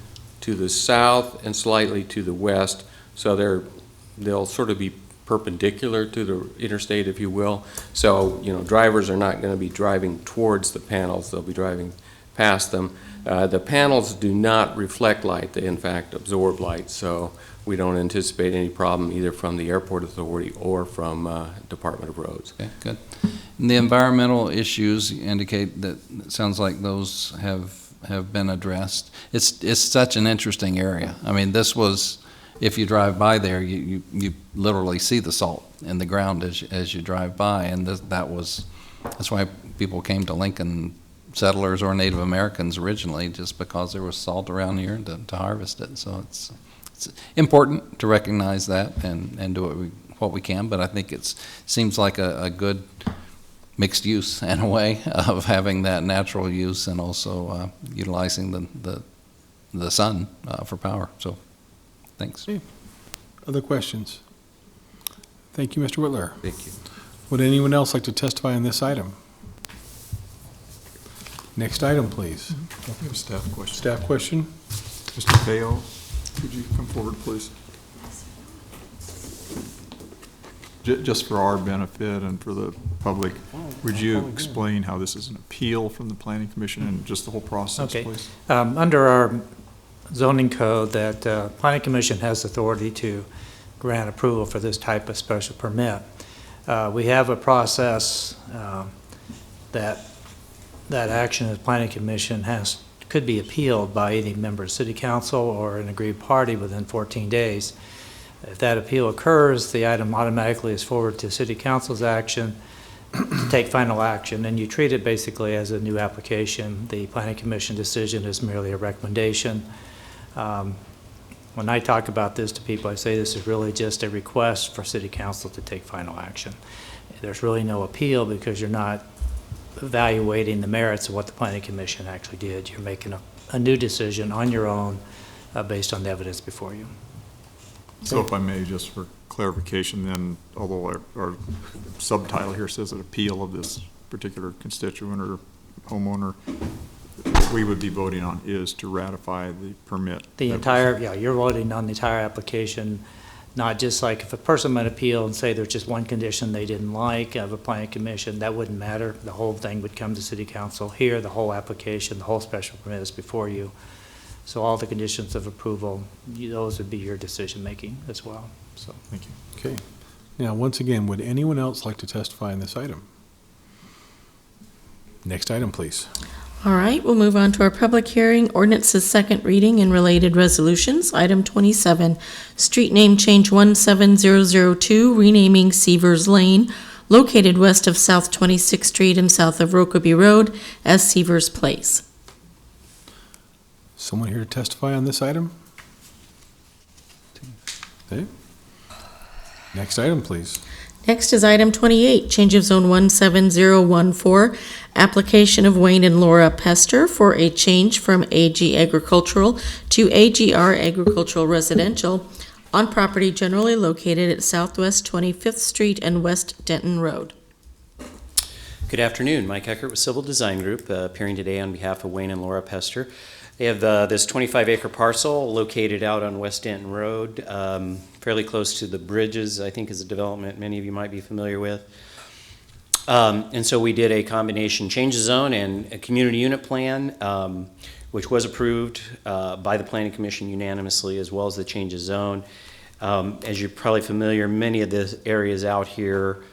to the south and slightly to the west, so they'll sort of be perpendicular to the interstate, if you will. So, drivers are not going to be driving towards the panels. They'll be driving past them. The panels do not reflect light. They, in fact, absorb light. So we don't anticipate any problem either from the Airport Authority or from Department of Roads. Okay, good. And the environmental issues indicate that it sounds like those have been addressed. It's such an interesting area. I mean, this was, if you drive by there, you literally see the salt in the ground as you drive by, and that's why people came to Lincoln, settlers or Native Americans originally, just because there was salt around here to harvest it. So it's important to recognize that and do what we can, but I think it seems like a good mixed use in a way of having that natural use and also utilizing the sun for power. So thanks. Okay. Other questions? Thank you, Mr. Whitler. Thank you. Would anyone else like to testify on this item? Next item, please. I have a staff question. Staff question? Mr. Bayo, could you come forward, please? Just for our benefit and for the public, would you explain how this is an appeal from the Planning Commission and just the whole process, please? Under our zoning code, that Planning Commission has authority to grant approval for this type of special permit. We have a process that that action of the planning commission could be appealed by any member of city council or an aggrieved party within 14 days. If that appeal occurs, the item automatically is forwarded to city council's action to take final action, and you treat it basically as a new application. The planning commission decision is merely a recommendation. When I talk about this to people, I say this is really just a request for city council to take final action. There's really no appeal because you're not evaluating the merits of what the planning commission actually did. You're making a new decision on your own based on the evidence before you. So if I may, just for clarification then, although our subtitle here says an appeal of this particular constituent or homeowner, we would be voting on is to ratify the permit. The entire, yeah, you're voting on the entire application, not just like if a person might appeal and say there's just one condition they didn't like of a planning commission, that wouldn't matter. The whole thing would come to city council. Here, the whole application, the whole special permit is before you. So all the conditions of approval, those would be your decision-making as well, so. Thank you. Okay. Now, once again, would anyone else like to testify in this item? Next item, please. All right, we'll move on to our public hearing, ordinance's second reading and related resolutions. Item 27, street name change 17002, renaming Seavers Lane, located west of South 26th Street and south of Rokeby Road as Seavers Place. Someone here to testify on this item? Okay. Next item, please. Next is item 28, change of zone 17014, application of Wayne and Laura Pester for a change from AG Agricultural to AGR Agricultural Residential on property generally located at Southwest 25th Street and West Denton Road. Good afternoon, Mike Eckert with Civil Design Group, appearing today on behalf of Wayne and Laura Pester. They have this 25-acre parcel located out on West Denton Road, fairly close to the Bridges, I think is a development many of you might be familiar with. And so we did a combination change of zone and a community unit plan, which was approved by the Planning Commission unanimously, as well as the change of zone. As you're probably familiar, many of the areas out here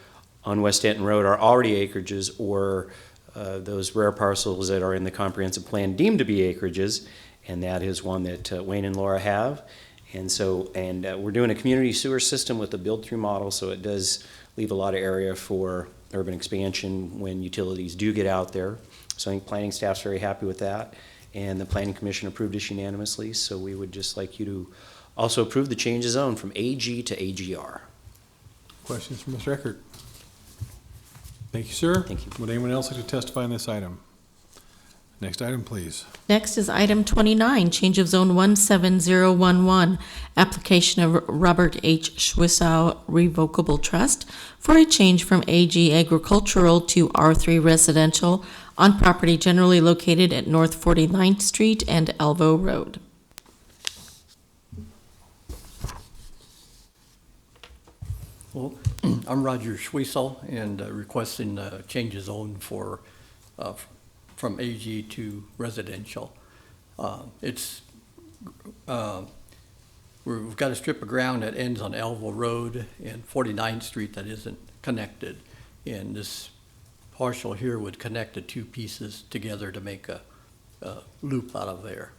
on West Denton Road are already acreages or those rare parcels that are in the comprehensive plan deemed to be acreages, and that is one that Wayne and Laura have. And so, we're doing a community sewer system with a build-through model, so it does leave a lot of area for urban expansion when utilities do get out there. So I think planning staff's very happy with that, and the Planning Commission approved this unanimously, so we would just like you to also approve the change of zone from AG to AGR. Questions from Mr. Eckert? Thank you, sir. Thank you. Would anyone else like to testify on this item? Next item, please. Next is item 29, change of zone 17011, application of Robert H. Schwissow Revocable Trust for a change from AG Agricultural to R3 Residential on property generally located at North 49th Street and Elbow Road. Well, I'm Roger Schwiesel and requesting a change of zone for from AG to residential. We've got a strip of ground that ends on Elbow Road and 49th Street that isn't connected, and this partial here would connect the two pieces together to make a loop out of there.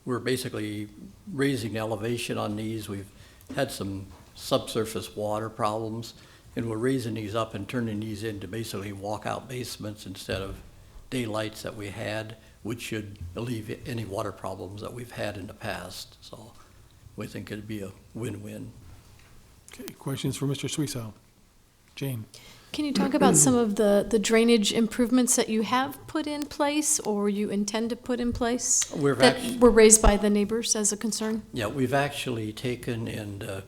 We're basically raising elevation on these. We've had some subsurface water problems, and we're raising these up and turning these into basically walkout basements instead of daylights that we had, which should alleviate any water problems that we've had in the past. So we think it'd be a win-win. Okay, questions for Mr. Schwiesel? Jane? Can you talk about some of the drainage improvements that you have put in place or you intend to put in place that were raised by the neighbors as a concern? Yeah, we've actually taken and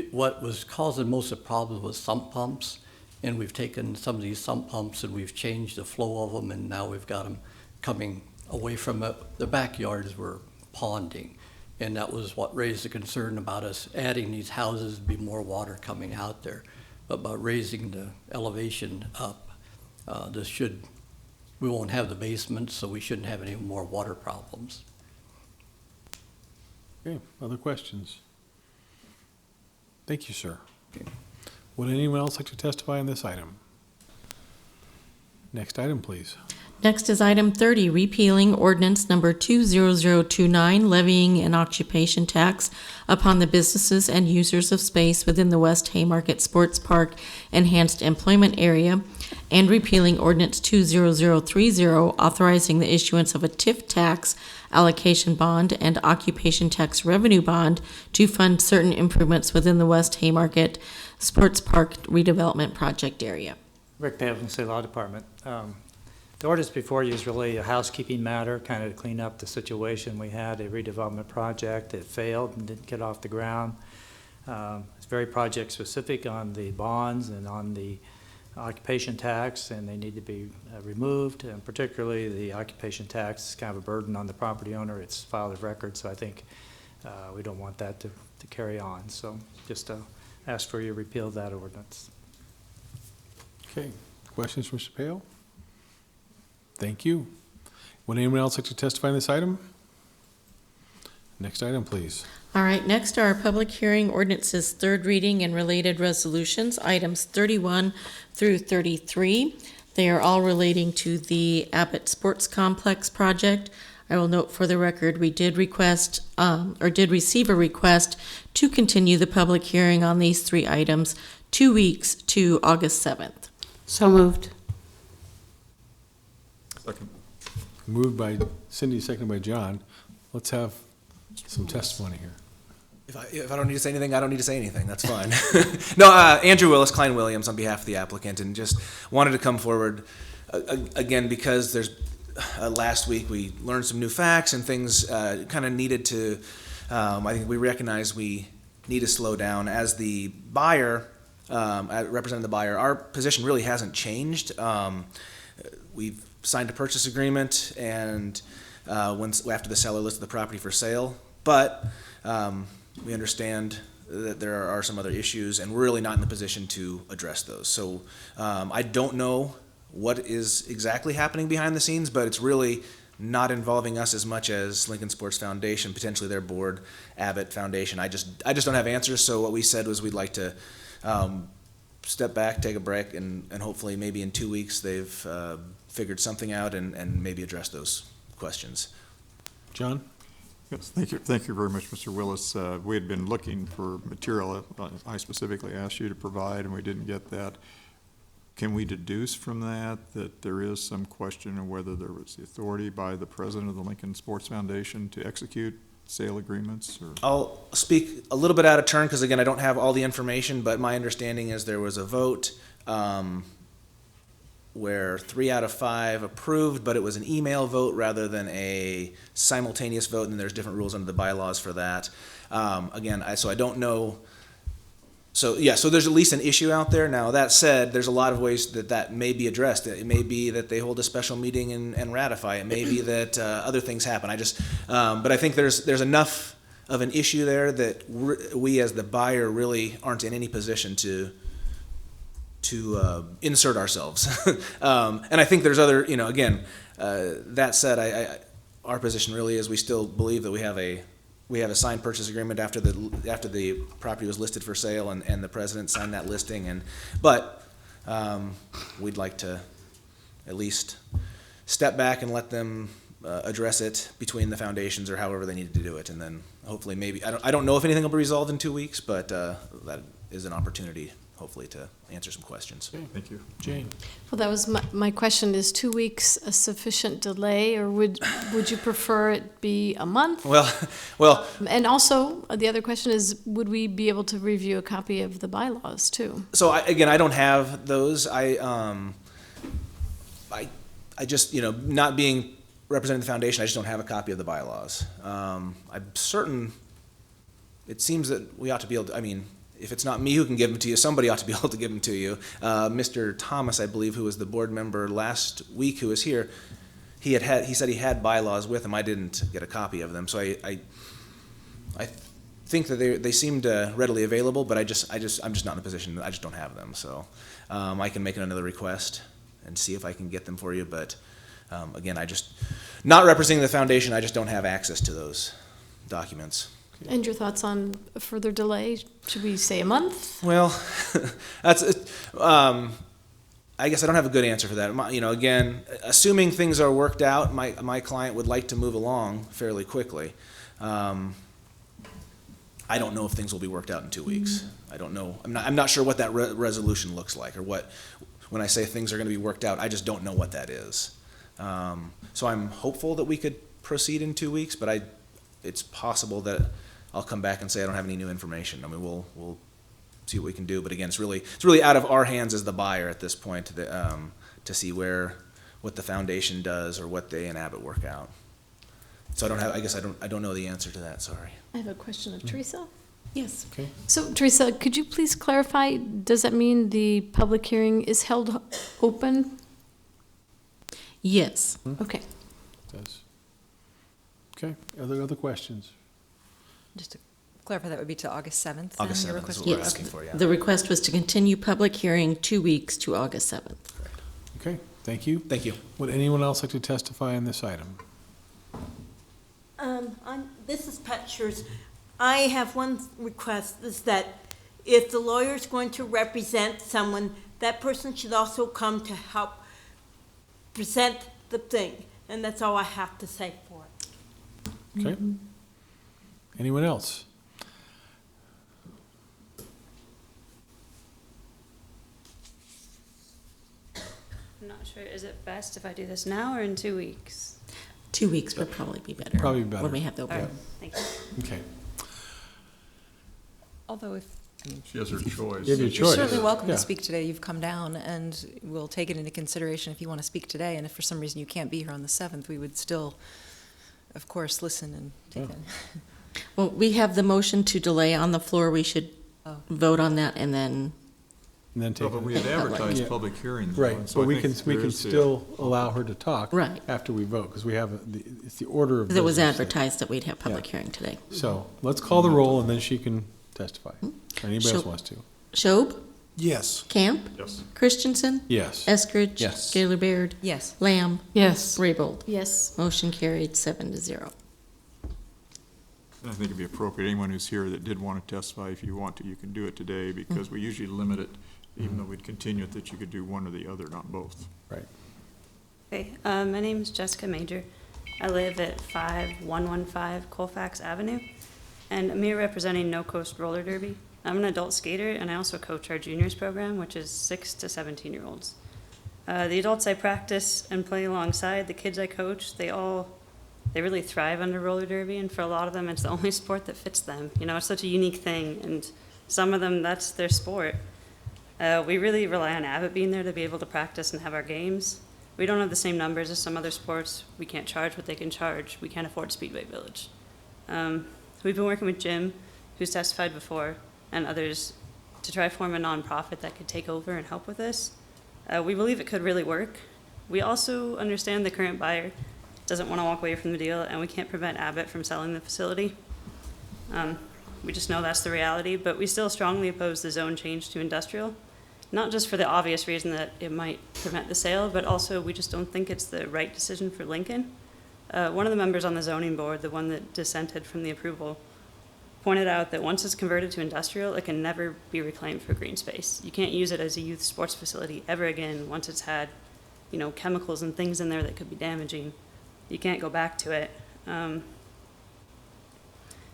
what was causing most of the problems was sump pumps, and we've taken some of these sump pumps and we've changed the flow of them, and now we've got them coming away from the backyards were ponding, and that was what raised the concern about us adding these houses, be more water coming out there. But by raising the elevation up, we won't have the basement, so we shouldn't have any more water problems. Okay, other questions? Thank you, sir. Okay. Would anyone else like to testify on this item? Next item, please. Next is item 30, repealing ordinance number 20029, levying an occupation tax upon the businesses and users of space within the West Haymarket Sports Park Enhanced Employment Area, and repealing ordinance 20030, authorizing the issuance of a TIF tax allocation bond and occupation tax revenue bond to fund certain improvements within the West Haymarket Sports Park redevelopment project area. Rick Pavlin, State Law Department. The ordinance before you is really a housekeeping matter, kind of to clean up the situation. We had a redevelopment project that failed and didn't get off the ground. It's very project specific on the bonds and on the occupation tax, and they need to be removed, and particularly the occupation tax is kind of a burden on the property owner. It's filed of record, so I think we don't want that to carry on. So just ask for you to repeal that ordinance. Okay, questions from Mr. Pale? Thank you. Would anyone else like to testify on this item? Next item, please. All right, next are our public hearing ordinances, third reading and related resolutions, items 31 through 33. They are all relating to the Abbott Sports Complex project. I will note for the record, we did request, or did receive a request to continue the public hearing on these three items 2 weeks to August 7th. So moved. Second. Moved by Cindy, seconded by John. Let's have some testimony here. If I don't need to say anything, I don't need to say anything. That's fine. No, Andrew Willis, Klein Williams, on behalf of the applicant, and just wanted to come forward again because there's last week we learned some new facts and things kind of needed to. I think we recognize we need to slow down as the buyer, representing the buyer. Our position really hasn't changed. We've signed a purchase agreement, and after the seller listed the property for sale, but we understand that there are some other issues, and we're really not in the position to address those. So I don't know what is exactly happening behind the scenes, but it's really not involving us as much as Lincoln Sports Foundation, potentially their board, Abbott Foundation. I just don't have answers. So what we said was we'd like to step back, take a break, and hopefully maybe in 2 weeks they've figured something out and maybe address those questions. John? Yes, thank you very much, Mr. Willis. We had been looking for material I specifically asked you to provide, and we didn't get that. Can we deduce from that there is some question of whether there was the authority by the president of the Lincoln Sports Foundation to execute sale agreements? Or? I'll speak a little bit out of turn because, again, I don't have all the information, but my understanding is there was a vote where 3 out of 5 approved, but it was an email vote rather than a simultaneous vote, and there's different rules under the bylaws for that. Again, so I don't know. So yeah, so there's at least an issue out there. Now, that said, there's a lot of ways that may be addressed. It may be that they hold a special meeting and ratify. It may be that other things happen. But I think there's enough of an issue there that we as the buyer really aren't in any position to insert ourselves. And I think there's other, again, that said, our position really is we still believe that we have a signed purchase agreement after the property was listed for sale and the president signed that listing. But we'd like to at least step back and let them address it between the foundations or however they needed to do it. And then hopefully maybe, I don't know if anything will be resolved in 2 weeks, but that is an opportunity hopefully to answer some questions. Okay. Thank you. Jane? Well, that was my question. Is 2 weeks a sufficient delay, or would you prefer it be a month? Well. And also, the other question is, would we be able to review a copy of the bylaws too? So again, I don't have those. I just, not being representing the foundation, I just don't have a copy of the bylaws. I'm certain, it seems that we ought to be able to, if it's not me who can give them to you, somebody ought to be able to give them to you. Mr. Thomas, I believe, who was the board member last week who was here, he said he had bylaws with him. I didn't get a copy of them. So I think that they seemed readily available, but I'm just not in a position, I just don't have them. So I can make another request and see if I can get them for you. But again, not representing the foundation, I just don't have access to those documents. And your thoughts on a further delay? Should we say a month? Well, that's I I guess I don't have a good answer for that. Again, assuming things are worked out, my client would like to move along fairly quickly. I don't know if things will be worked out in 2 weeks. I don't know. I'm not sure what that resolution looks like, or when I say things are going to be worked out, I just don't know what that is. So I'm hopeful that we could proceed in 2 weeks, but it's possible that I'll come back and say I don't have any new information. I mean, we'll see what we can do. But again, it's really out of our hands as the buyer at this point to see what the foundation does or what they and Abbott work out. So I don't know the answer to that. Sorry. I have a question of Teresa. Yes. Okay. So Teresa, could you please clarify, does that mean the public hearing is held open? Yes. Okay. Does. Okay, other questions? Just to clarify, that would be to August 7th? August then, your 7th is request? what we're Yes. asking for, yeah. The request was to continue public hearing 2 weeks to August 7th. Okay, thank you. Thank you. Would anyone else like to testify on this item? This is Pat Schurz. I have one request, is that if the lawyer is going to represent someone, that person should also come to help present the thing. And that's all I have to say for it. Okay. Anyone else? I'm not sure, is it best if I do this now or in 2 weeks? 2 weeks would probably be better. Probably better. When we have the All open. right, thank you. Okay. Although if, She has her choice. You have your you're choice. certainly welcome Yeah. to speak today. You've come down, and we'll take it into consideration if you want to speak today. And if for some reason you can't be here on the 7th, we would still, of course, listen and take it. Well, we have the motion to delay on the floor. We should Oh. vote on that and then, And then No, take. but we had advertised Yeah. public hearings. though, Right, and so but I we think can there is the- still allow her to talk. Right. After we vote, because we have, it's the order of because it was business that- advertised that we'd have public Yeah. hearing today. So, let's call the roll and then she can testify. Or anybody else Shob- wants to. Schob, Yes. Camp, Yes. Christensen, Yes. Eskridge. Yes. Gaylor Baird, Yes. Lamb, Yes. Raybold. Yes. Motion carried 7-0. And I think it'd be appropriate, anyone who's here that did want to testify, if you want to, you can do it today, because we usually limit it, even though we'd continue it, that you could do one or the other, not both. Right. Okay, my name is Jessica Major. I live at 5115 Colfax Avenue, and I'm here representing No Coast Roller Derby. I'm an adult skater, and I also coach our juniors program, which is 6 to 17-year-olds. The adults I practice and play alongside, the kids I coach, they really thrive under roller derby, and for a lot of them, it's the only sport that fits them. You know, it's such a unique thing, and some of them, that's their sport. We really rely on Abbott being there to be able to practice and have our games. We don't have the same numbers as some other sports. We can't charge what they can charge. We can't afford Speedway Village. We've been working with Jim, who's testified before, and others to try to form a nonprofit that could take over and help with this. We believe it could really work. We also understand the current buyer doesn't want to walk away from the deal, and we can't prevent Abbott from selling the facility. We just know that's the reality, but we still strongly oppose the zone change to industrial, not just for the obvious reason that it might prevent the sale, but also we just don't think it's the right decision for Lincoln. One of the members on the zoning board, the one that dissented from the approval, pointed out that once it's converted to industrial, it can never be reclaimed for green space. You can't use it as a youth sports facility ever again once it's had, chemicals and things in there that could be damaging. You can't go back to it.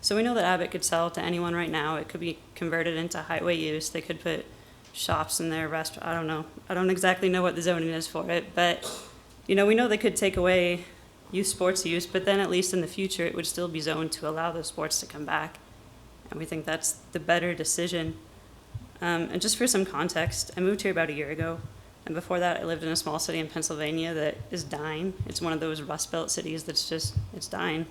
So we know that Abbott could sell to anyone right now. It could be converted into highway use. They could put shops in their restaurant. I don't know. I don't exactly know what the zoning is for it, but we know they could take away youth sports use, but then at least in the future it would still be zoned to allow those sports to come back. And we think that's the better decision. And just for some context, I moved here about a year ago. And before that, I lived in a small city in Pennsylvania that is dying. It's one of those Rust Belt cities it's dying.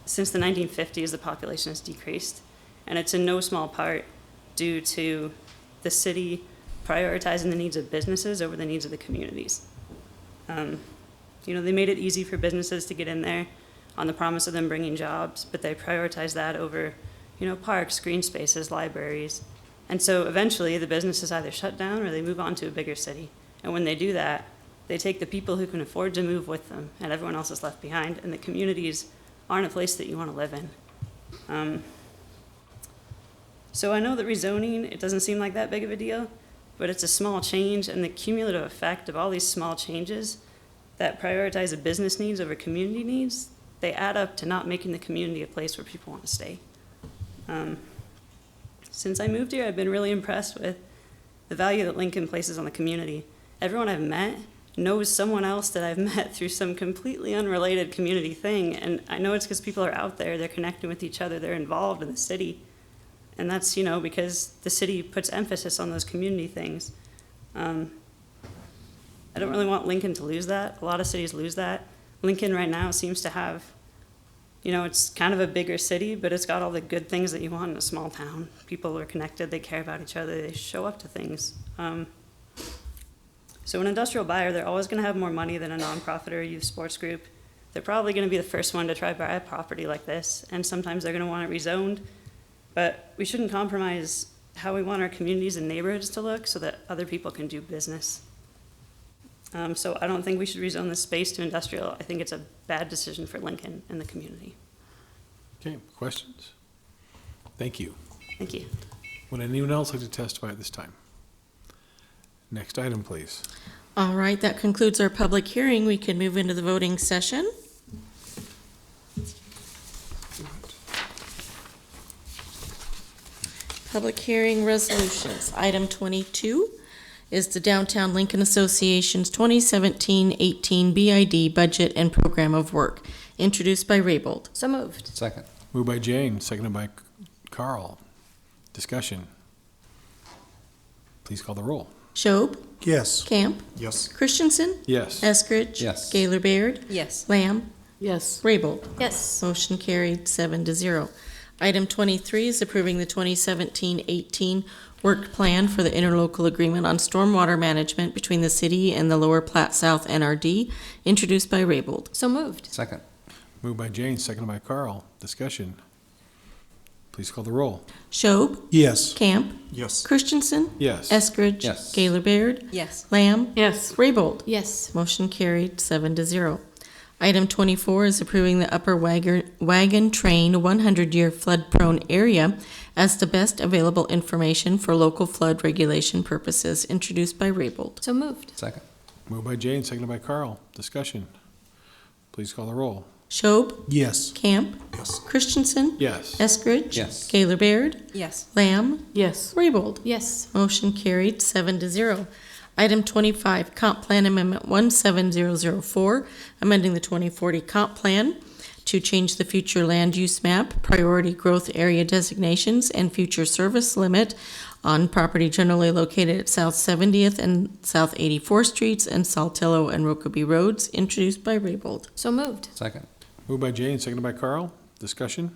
Since the 1950s, the population has decreased. And it's in no small part due to the city prioritizing the needs of businesses over the needs of the communities. They made it easy for businesses to get in there on the promise of them bringing jobs, but they prioritize that over, parks, green spaces, libraries. And so eventually the businesses either shut down or they move on to a bigger city. And when they do that, they take the people who can afford to move with them, and everyone else is left behind, and the communities aren't a place that you want to live in. So I know that rezoning, it doesn't seem like that big of a deal, but it's a small change, and the cumulative effect of all these small changes that prioritize the business needs over community needs, they add up to not making the community a place where people want to stay. Since I moved here, I've been really impressed with the value that Lincoln places on the community. Everyone I've met knows someone else that I've met through some completely unrelated community thing, and I know it's because people are out there, they're connecting with each other, they're involved in the city. And that's, because the city puts emphasis on those community things. I don't really want Lincoln to lose that. A lot of cities lose that. Lincoln right now seems to have, it's kind of a bigger city, but it's got all the good things that you want in a small town. People are connected, they care about each other, they show up to things. So an industrial buyer, they're always gonna have more money than a nonprofit or a youth sports group. They're probably gonna be the first one to try to buy a property like this, and sometimes they're gonna want it rezoned. But we shouldn't compromise how we want our communities and neighborhoods to look so that other people can do business. So I don't think we should rezone this space to industrial. I think it's a bad decision for Lincoln and the community. Okay, questions? Thank you. Thank you. Would anyone else like to testify at this time? Next item, please. All right, that concludes our public hearing. We can move into the voting session. Public hearing resolutions. Item 22 is the Downtown Lincoln Association's 2017-18 BID Budget and Program of Work, introduced by Raybold. So moved. Second. Moved by Jane, seconded by Carl. Discussion. Please call the roll. Schob, Yes. Camp, Yes. Christensen, Yes. Eskridge, Yes. Gaylor Baird, Yes. Lamb, Yes. Raybold. Yes. Motion carried 7-0. Item 23 is approving the 2017-18 work plan for the interlocal agreement on stormwater management between the city and the Lower Platte South NRD, introduced by Raybold. So moved. Second. Moved by Jane, seconded by Carl. Discussion. Please call the roll. Schob, Yes. Camp, Yes. Christensen, Yes. Eskridge, Yes. Gaylor Baird, Yes. Lamb, Yes. Raybold. Yes. Motion carried 7-0. Item 24 is approving the Upper Wagon Train 100-year flood-prone area as the best available information for local flood regulation purposes, introduced by Raybold. So moved. Second. Moved by Jane, seconded by Carl. Discussion. Please call the roll. Schob, Yes. Camp, Yes. Christensen, Yes. Eskridge, Yes. Gaylor Baird, Yes. Lamb, Yes. Raybold. Yes. Motion carried 7-0. Item 25, Comp Plan Amendment 17004, amending the 2040 Comp Plan to change the future land use map, priority growth area designations, and future service limit on property generally located at South 70th and South 84th Streets and Saltillo and Rokeby Roads, introduced by Raybold. So moved. Second. Moved by Jane, seconded by Carl. Discussion.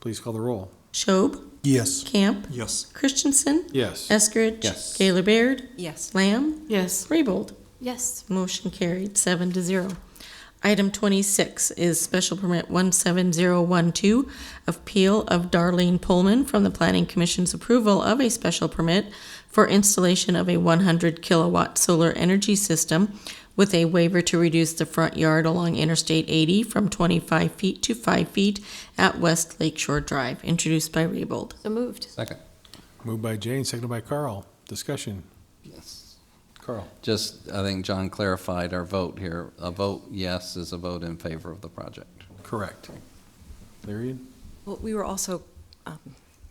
Please call the roll. Schob, Yes. Camp, Yes. Christensen, Yes. Eskridge, Yes. Gaylor Baird, Yes. Lamb, Yes. Raybold. Yes. Motion carried 7-0. Item 26 is Special Permit 17012, appeal of Darlene Pullman from the Planning Commission's approval of a special permit for installation of a 100 kilowatt solar energy system with a waiver to reduce the front yard along Interstate 80 from 25 feet to 5 feet at West Lakeshore Drive, introduced by Raybold. So moved. Second. Moved by Jane, seconded by Carl. Discussion. Yes. Carl. Just, I think John clarified our vote here. A vote yes is a vote in favor of the project. Correct. Lyrian? Well, we were also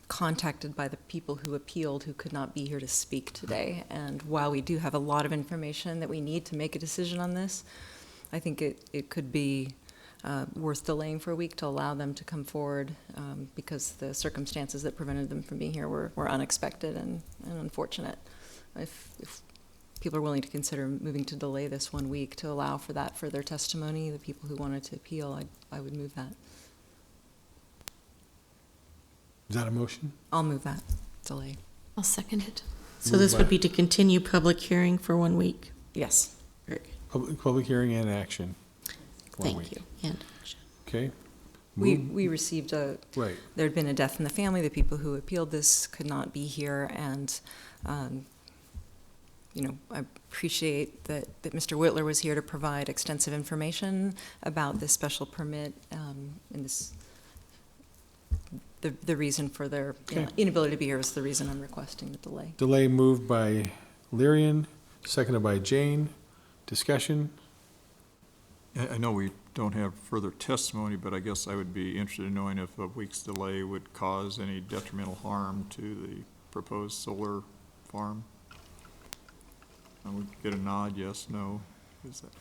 contacted by the people who appealed who could not be here to speak today. And while we do have a lot of information that we need to make a decision on this, I think it could be worth delaying for a week to allow them to come forward because the circumstances that prevented them from being here were unexpected and unfortunate. If people are willing to consider moving to delay this 1 week to allow for that further testimony, the people who wanted to appeal, I would move that. Is that a motion? I'll move that delay. I'll second it. So this would be to continue public hearing for 1 week. Yes. Very good. Public hearing and action. 1 Thank week. you. And action. Okay. We received Right. there had been a death in the family. The people who appealed this could not be here, and I appreciate that Mr. Whitler was here to provide extensive information about this special permit and this the reason for their Okay. inability to be here is the reason I'm requesting the delay. Delay moved by Lyrian, seconded by Jane. Discussion? I know we don't have further testimony, but I guess I would be interested in knowing if a week's delay would cause any detrimental harm to the proposed solar farm. I would get a nod, yes, no. Is that?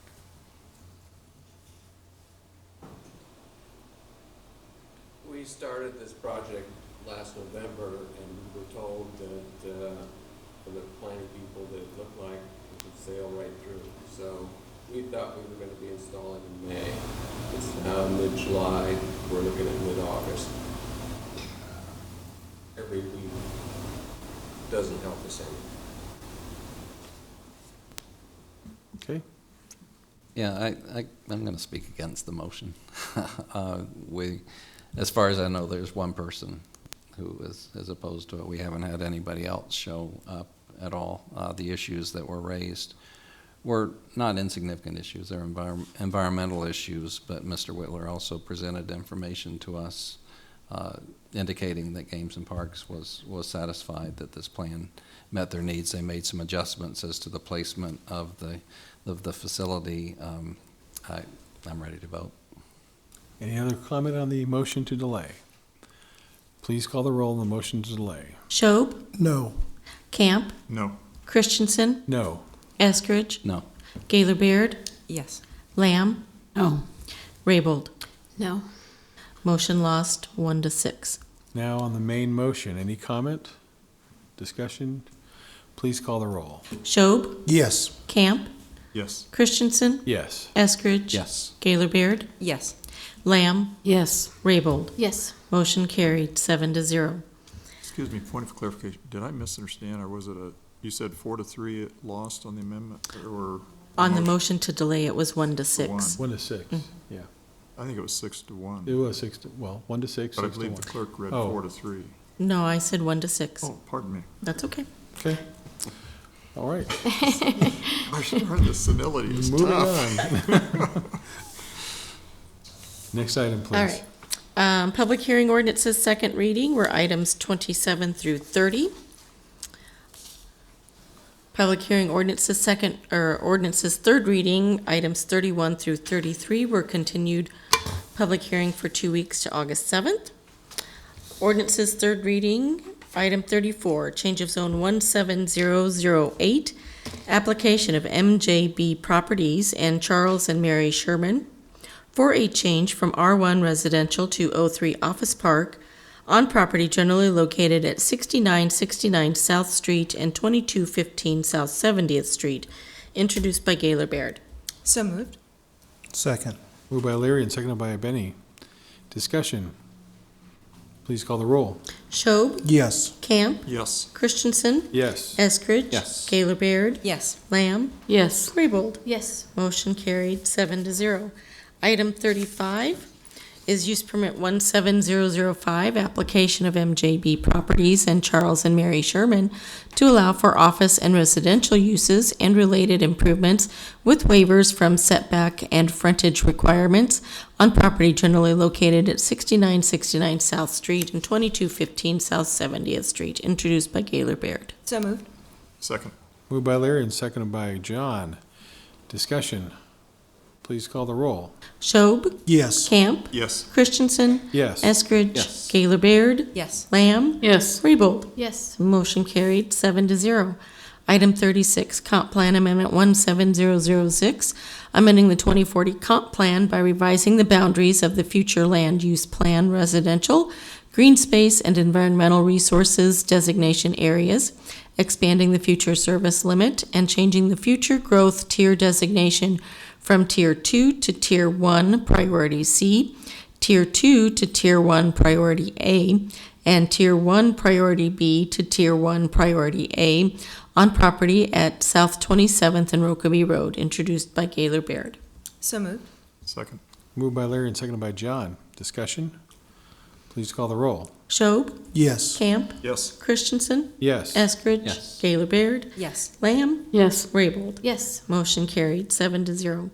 We started this project last November, and we were told that, from the planning people, that it looked like it could sail right through. So we thought we were gonna be installing in May. It's now mid-July, we're looking at mid-August. Every week doesn't help us any. Okay. Yeah, I'm going to speak against the motion. As far as I know, there's one person who is opposed to it. We haven't had anybody else show up at all. The issues that were raised were not insignificant issues. They're environmental issues, but Mr. Whitler also presented information to us indicating that Games and Parks was satisfied that this plan met their needs. They made some adjustments as to the placement of the facility. I'm ready to vote. Any other comment on the motion to delay? Please call the roll on the motion to delay. Schob, No. Camp, No. Christensen, No. Eskridge, No. Gaylor Baird, Yes. Lamb, No. Raybold. No. Motion lost 1-6. Now on the main motion, any comment? Discussion? Please call the roll. Schob, Yes. Camp, Yes. Christensen, Yes. Eskridge, Yes. Gaylor Baird, Yes. Lamb, Yes. Raybold. Yes. Motion carried 7-0. Excuse me, point of clarification. Did I misunderstand, or was it you said 4-3 it lost on the amendment, or? On the motion to delay, it was 1-6. 1-6, yeah. I think it was 6-1. It was 1-6, But I 6-1. believe the clerk read Oh. 4-3. No, I said 1-6. Oh, pardon me. That's okay. Okay. All right. The senility is Moving tough. on. Next item, please. All right. Public hearing ordinances, second reading, were items 27 through 30. Public hearing ordinances, ordinances, third reading, items 31 through 33 were continued public hearing for 2 weeks to August 7th. Ordinances, third reading, item 34, change of zone 17008, application of MJB Properties and Charles and Mary Sherman for a change from R1 residential to O3 Office Park on property generally located at 6969 South Street and 2215 South 70th Street, introduced by Gaylor Baird. So moved. Second. Moved by Leary and seconded by Benny. Discussion. Please call the roll. Schob, Yes. Camp, Yes. Christensen, Yes. Eskridge. Yes. Gaylor Baird, Yes. Lamb, Yes. Raybold. Yes. Motion carried 7-0. Item 35 is use permit 17005, application of MJB Properties and Charles and Mary Sherman to allow for office and residential uses and related improvements with waivers from setback and frontage requirements on property generally located at 6969 South Street and 2215 South 70th Street, introduced by Gaylor Baird. So moved. Second. Moved by Leary and seconded by John. Discussion. Please call the roll. Schob, Yes. Camp, Yes. Christensen, Yes. Eskridge, Yes. Gaylor Baird, Yes. Lamb, Yes. Raybold. Yes. Motion carried 7-0. Item 36, Comp Plan Amendment 17006, amending the 2040 Comp Plan by revising the boundaries of the future land use plan residential, green space, and environmental resources designation areas, expanding the future service limit, and changing the future growth tier designation from Tier 2 to Tier 1 Priority C, Tier 2 to Tier 1 Priority A, and Tier 1 Priority B to Tier 1 Priority A on property at South 27th and Rokeby Road, introduced by Gaylor Baird. So moved. Second. Moved by Leary and seconded by John. Discussion. Please call the roll. Schob, Yes. Camp, Yes. Christensen, Yes. Eskridge, Yes. Gaylor Baird, Yes. Lamb, Yes. Raybold. Yes. Motion carried 7-0.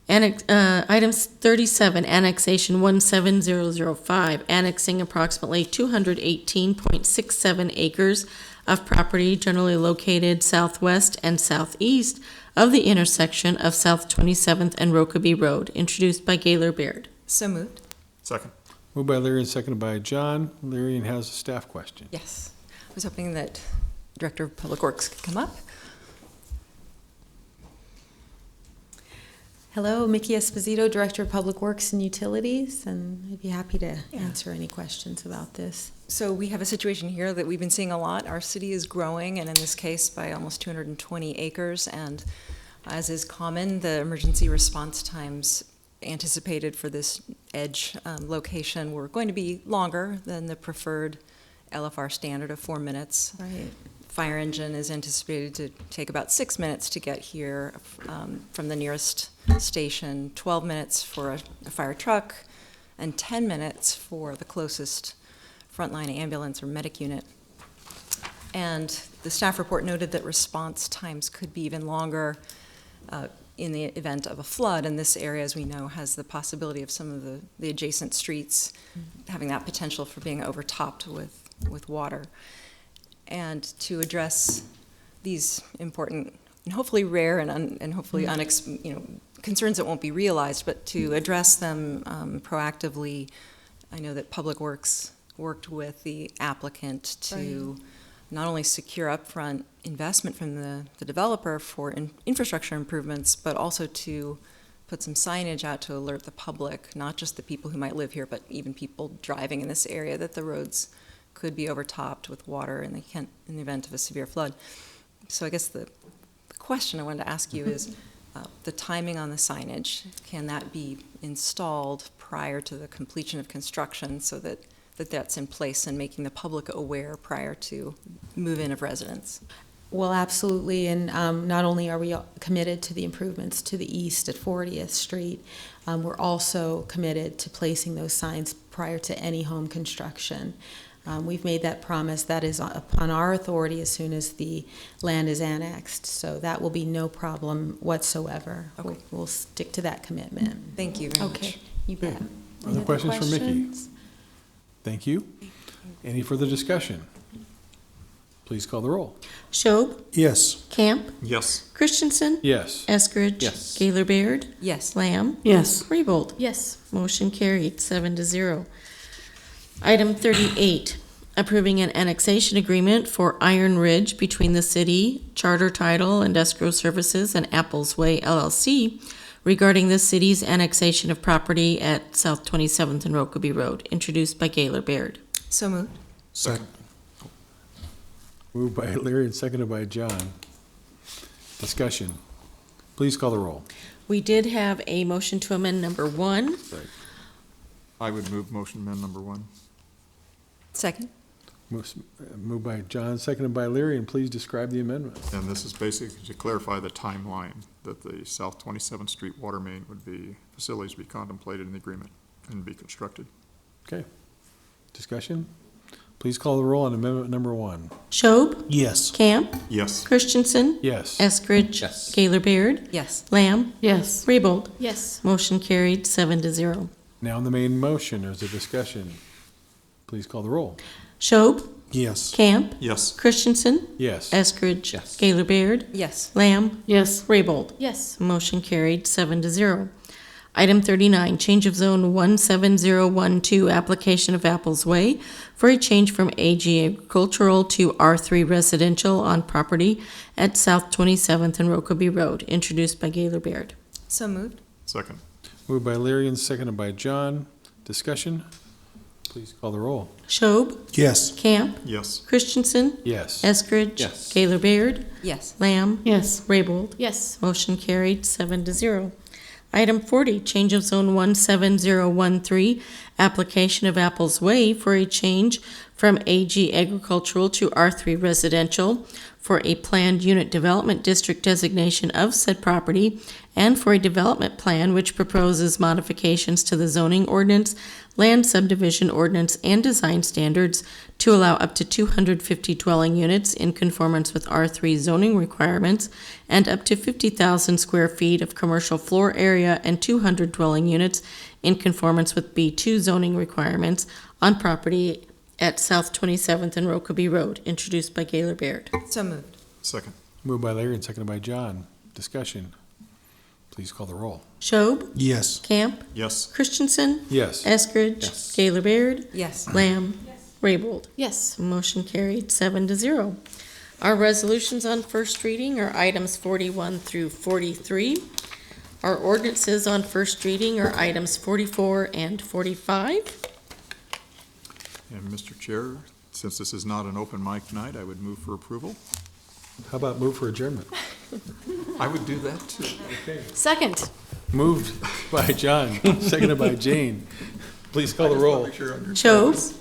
Item 37, Annexation 17005, annexing approximately 218.67 acres of property generally located southwest and southeast of the intersection of South 27th and Rokeby Road, introduced by Gaylor Baird. So moved. Second. Moved by Larry and seconded by John. Larry has a staff question. Yes. I was hoping that Director of Public Works could come up. Hello, Mickey Esposito, Director of Public Works and Utilities, and I'd be happy to answer any questions about this. So we have a situation here that we've been seeing a lot. Our city is growing, and in this case by almost 220 acres, and as is common, the emergency response times anticipated for this edge location were going to be longer than the preferred LFR standard of 4 minutes. Right. Fire engine is anticipated to take about 6 minutes to get here from the nearest station, 12 minutes for a fire truck, and 10 minutes for the closest frontline ambulance or medic unit. And the staff report noted that response times could be even longer in the event of a flood, and this area, as we know, has the possibility of some of the adjacent streets having that potential for being overtopped with water. And to address these important and hopefully rare and hopefully concerns that won't be realized, but to address them proactively, I know that Public Works worked with the applicant to not only secure upfront investment from the developer for infrastructure improvements, but also to put some signage out to alert the public, not just the people who might live here, but even people driving in this area, that the roads could be overtopped with water in the event of a severe flood. So I guess the question I wanted to ask you is the timing on the signage. Can that be installed prior to the completion of construction so that that's in place and making the public aware prior to move-in of residents? Well, absolutely, and not only are we committed to the improvements to the east at 40th Street, we're also committed to placing those signs prior to any home construction. We've made that promise. That is upon our authority as soon as the land is annexed, so that will be no problem whatsoever. Okay. We'll stick to that commitment. Thank you very much. Okay, you bet. Other questions for Mickey? Thank you. Any further discussion? Please call the roll. Schob, Yes. Camp, Yes. Christensen, Yes. Eskridge, Yes. Gaylor Baird, Yes. Lamb, Yes. Raybold. Yes. Motion carried, 7-0. Item 38, approving an annexation agreement for Iron Ridge between the city, Charter Title and Escrow Services, and Apples Way LLC regarding the city's annexation of property at South 27th and Rokeby Road, introduced by Gaylor Baird. So moved. Second. Moved by Larry and seconded by John. Discussion. Please call the roll. We did have a motion to amend number 1. I would move motion amend number 1. Second. Moved by John, seconded by Larry, and please describe the amendment. And this is basically to clarify the timeline that the South 27th Street water main facilities be contemplated in the agreement and be constructed. Okay. Discussion? Please call the roll on amendment number 1. Schob, Yes. Camp, Yes. Christensen, Yes. Eskridge, Yes. Gaylor Baird, Yes. Lamb, Yes. Raybold. Yes. Motion carried, 7-0. Now on the main motion, there's a discussion. Please call the roll. Schob, Yes. Camp, Yes. Christensen, Yes. Eskridge, Yes. Gaylor Baird, Yes. Lamb, Yes. Raybold. Yes. Motion carried, 7-0. Item 39, change of zone 17012, application of Apples Way for a change from AG agricultural to R3 residential on property at South 27th and Rokeby Road, introduced by Gaylor Baird. So moved. Second. Moved by Larry and seconded by John. Discussion? Please call the roll. Schob, Yes. Camp, Yes. Christensen, Yes. Eskridge, Yes. Gaylor Baird, Yes. Lamb, Yes. Raybold. Yes. Motion carried, 7-0. Item 40, change of zone 17013, application of Apples Way for a change from AG Agricultural to R3 Residential for a planned unit development district designation of said property and for a development plan which proposes modifications to the zoning ordinance, land subdivision ordinance, and design standards to allow up to 250 dwelling units in conformance with R3 zoning requirements and up to 50,000 square feet of commercial floor area and 200 dwelling units in conformance with B2 zoning requirements on property at South 27th and Rokeby Road, introduced by Gaylor Baird. So moved. Second. Moved by Larry and seconded by John. Discussion. Please call the roll. Schob, Yes. Camp, Yes. Christensen, Yes. Eskridge, Yes. Gaylor Baird, Yes. Lamb, Raybold. Yes. Motion carried 7-0. Our resolutions on first reading are items 41 through 43. Our ordinances on first reading are items 44 and 45. And Mr. Chair, since this is not an open mic night, I would move for approval. How about move for adjournment? I would do that too. Okay. Second. Moved by John, seconded by Jane. Please call the roll. Schob,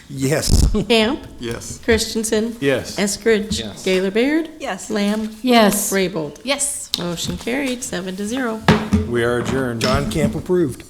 Yes. Camp, Yes. Christensen, Yes. Eskridge, Yes. Gaylor Baird, Yes. Lamb, Yes. Raybold. Yes. Motion carried 7-0. We are adjourned. John Camp approved.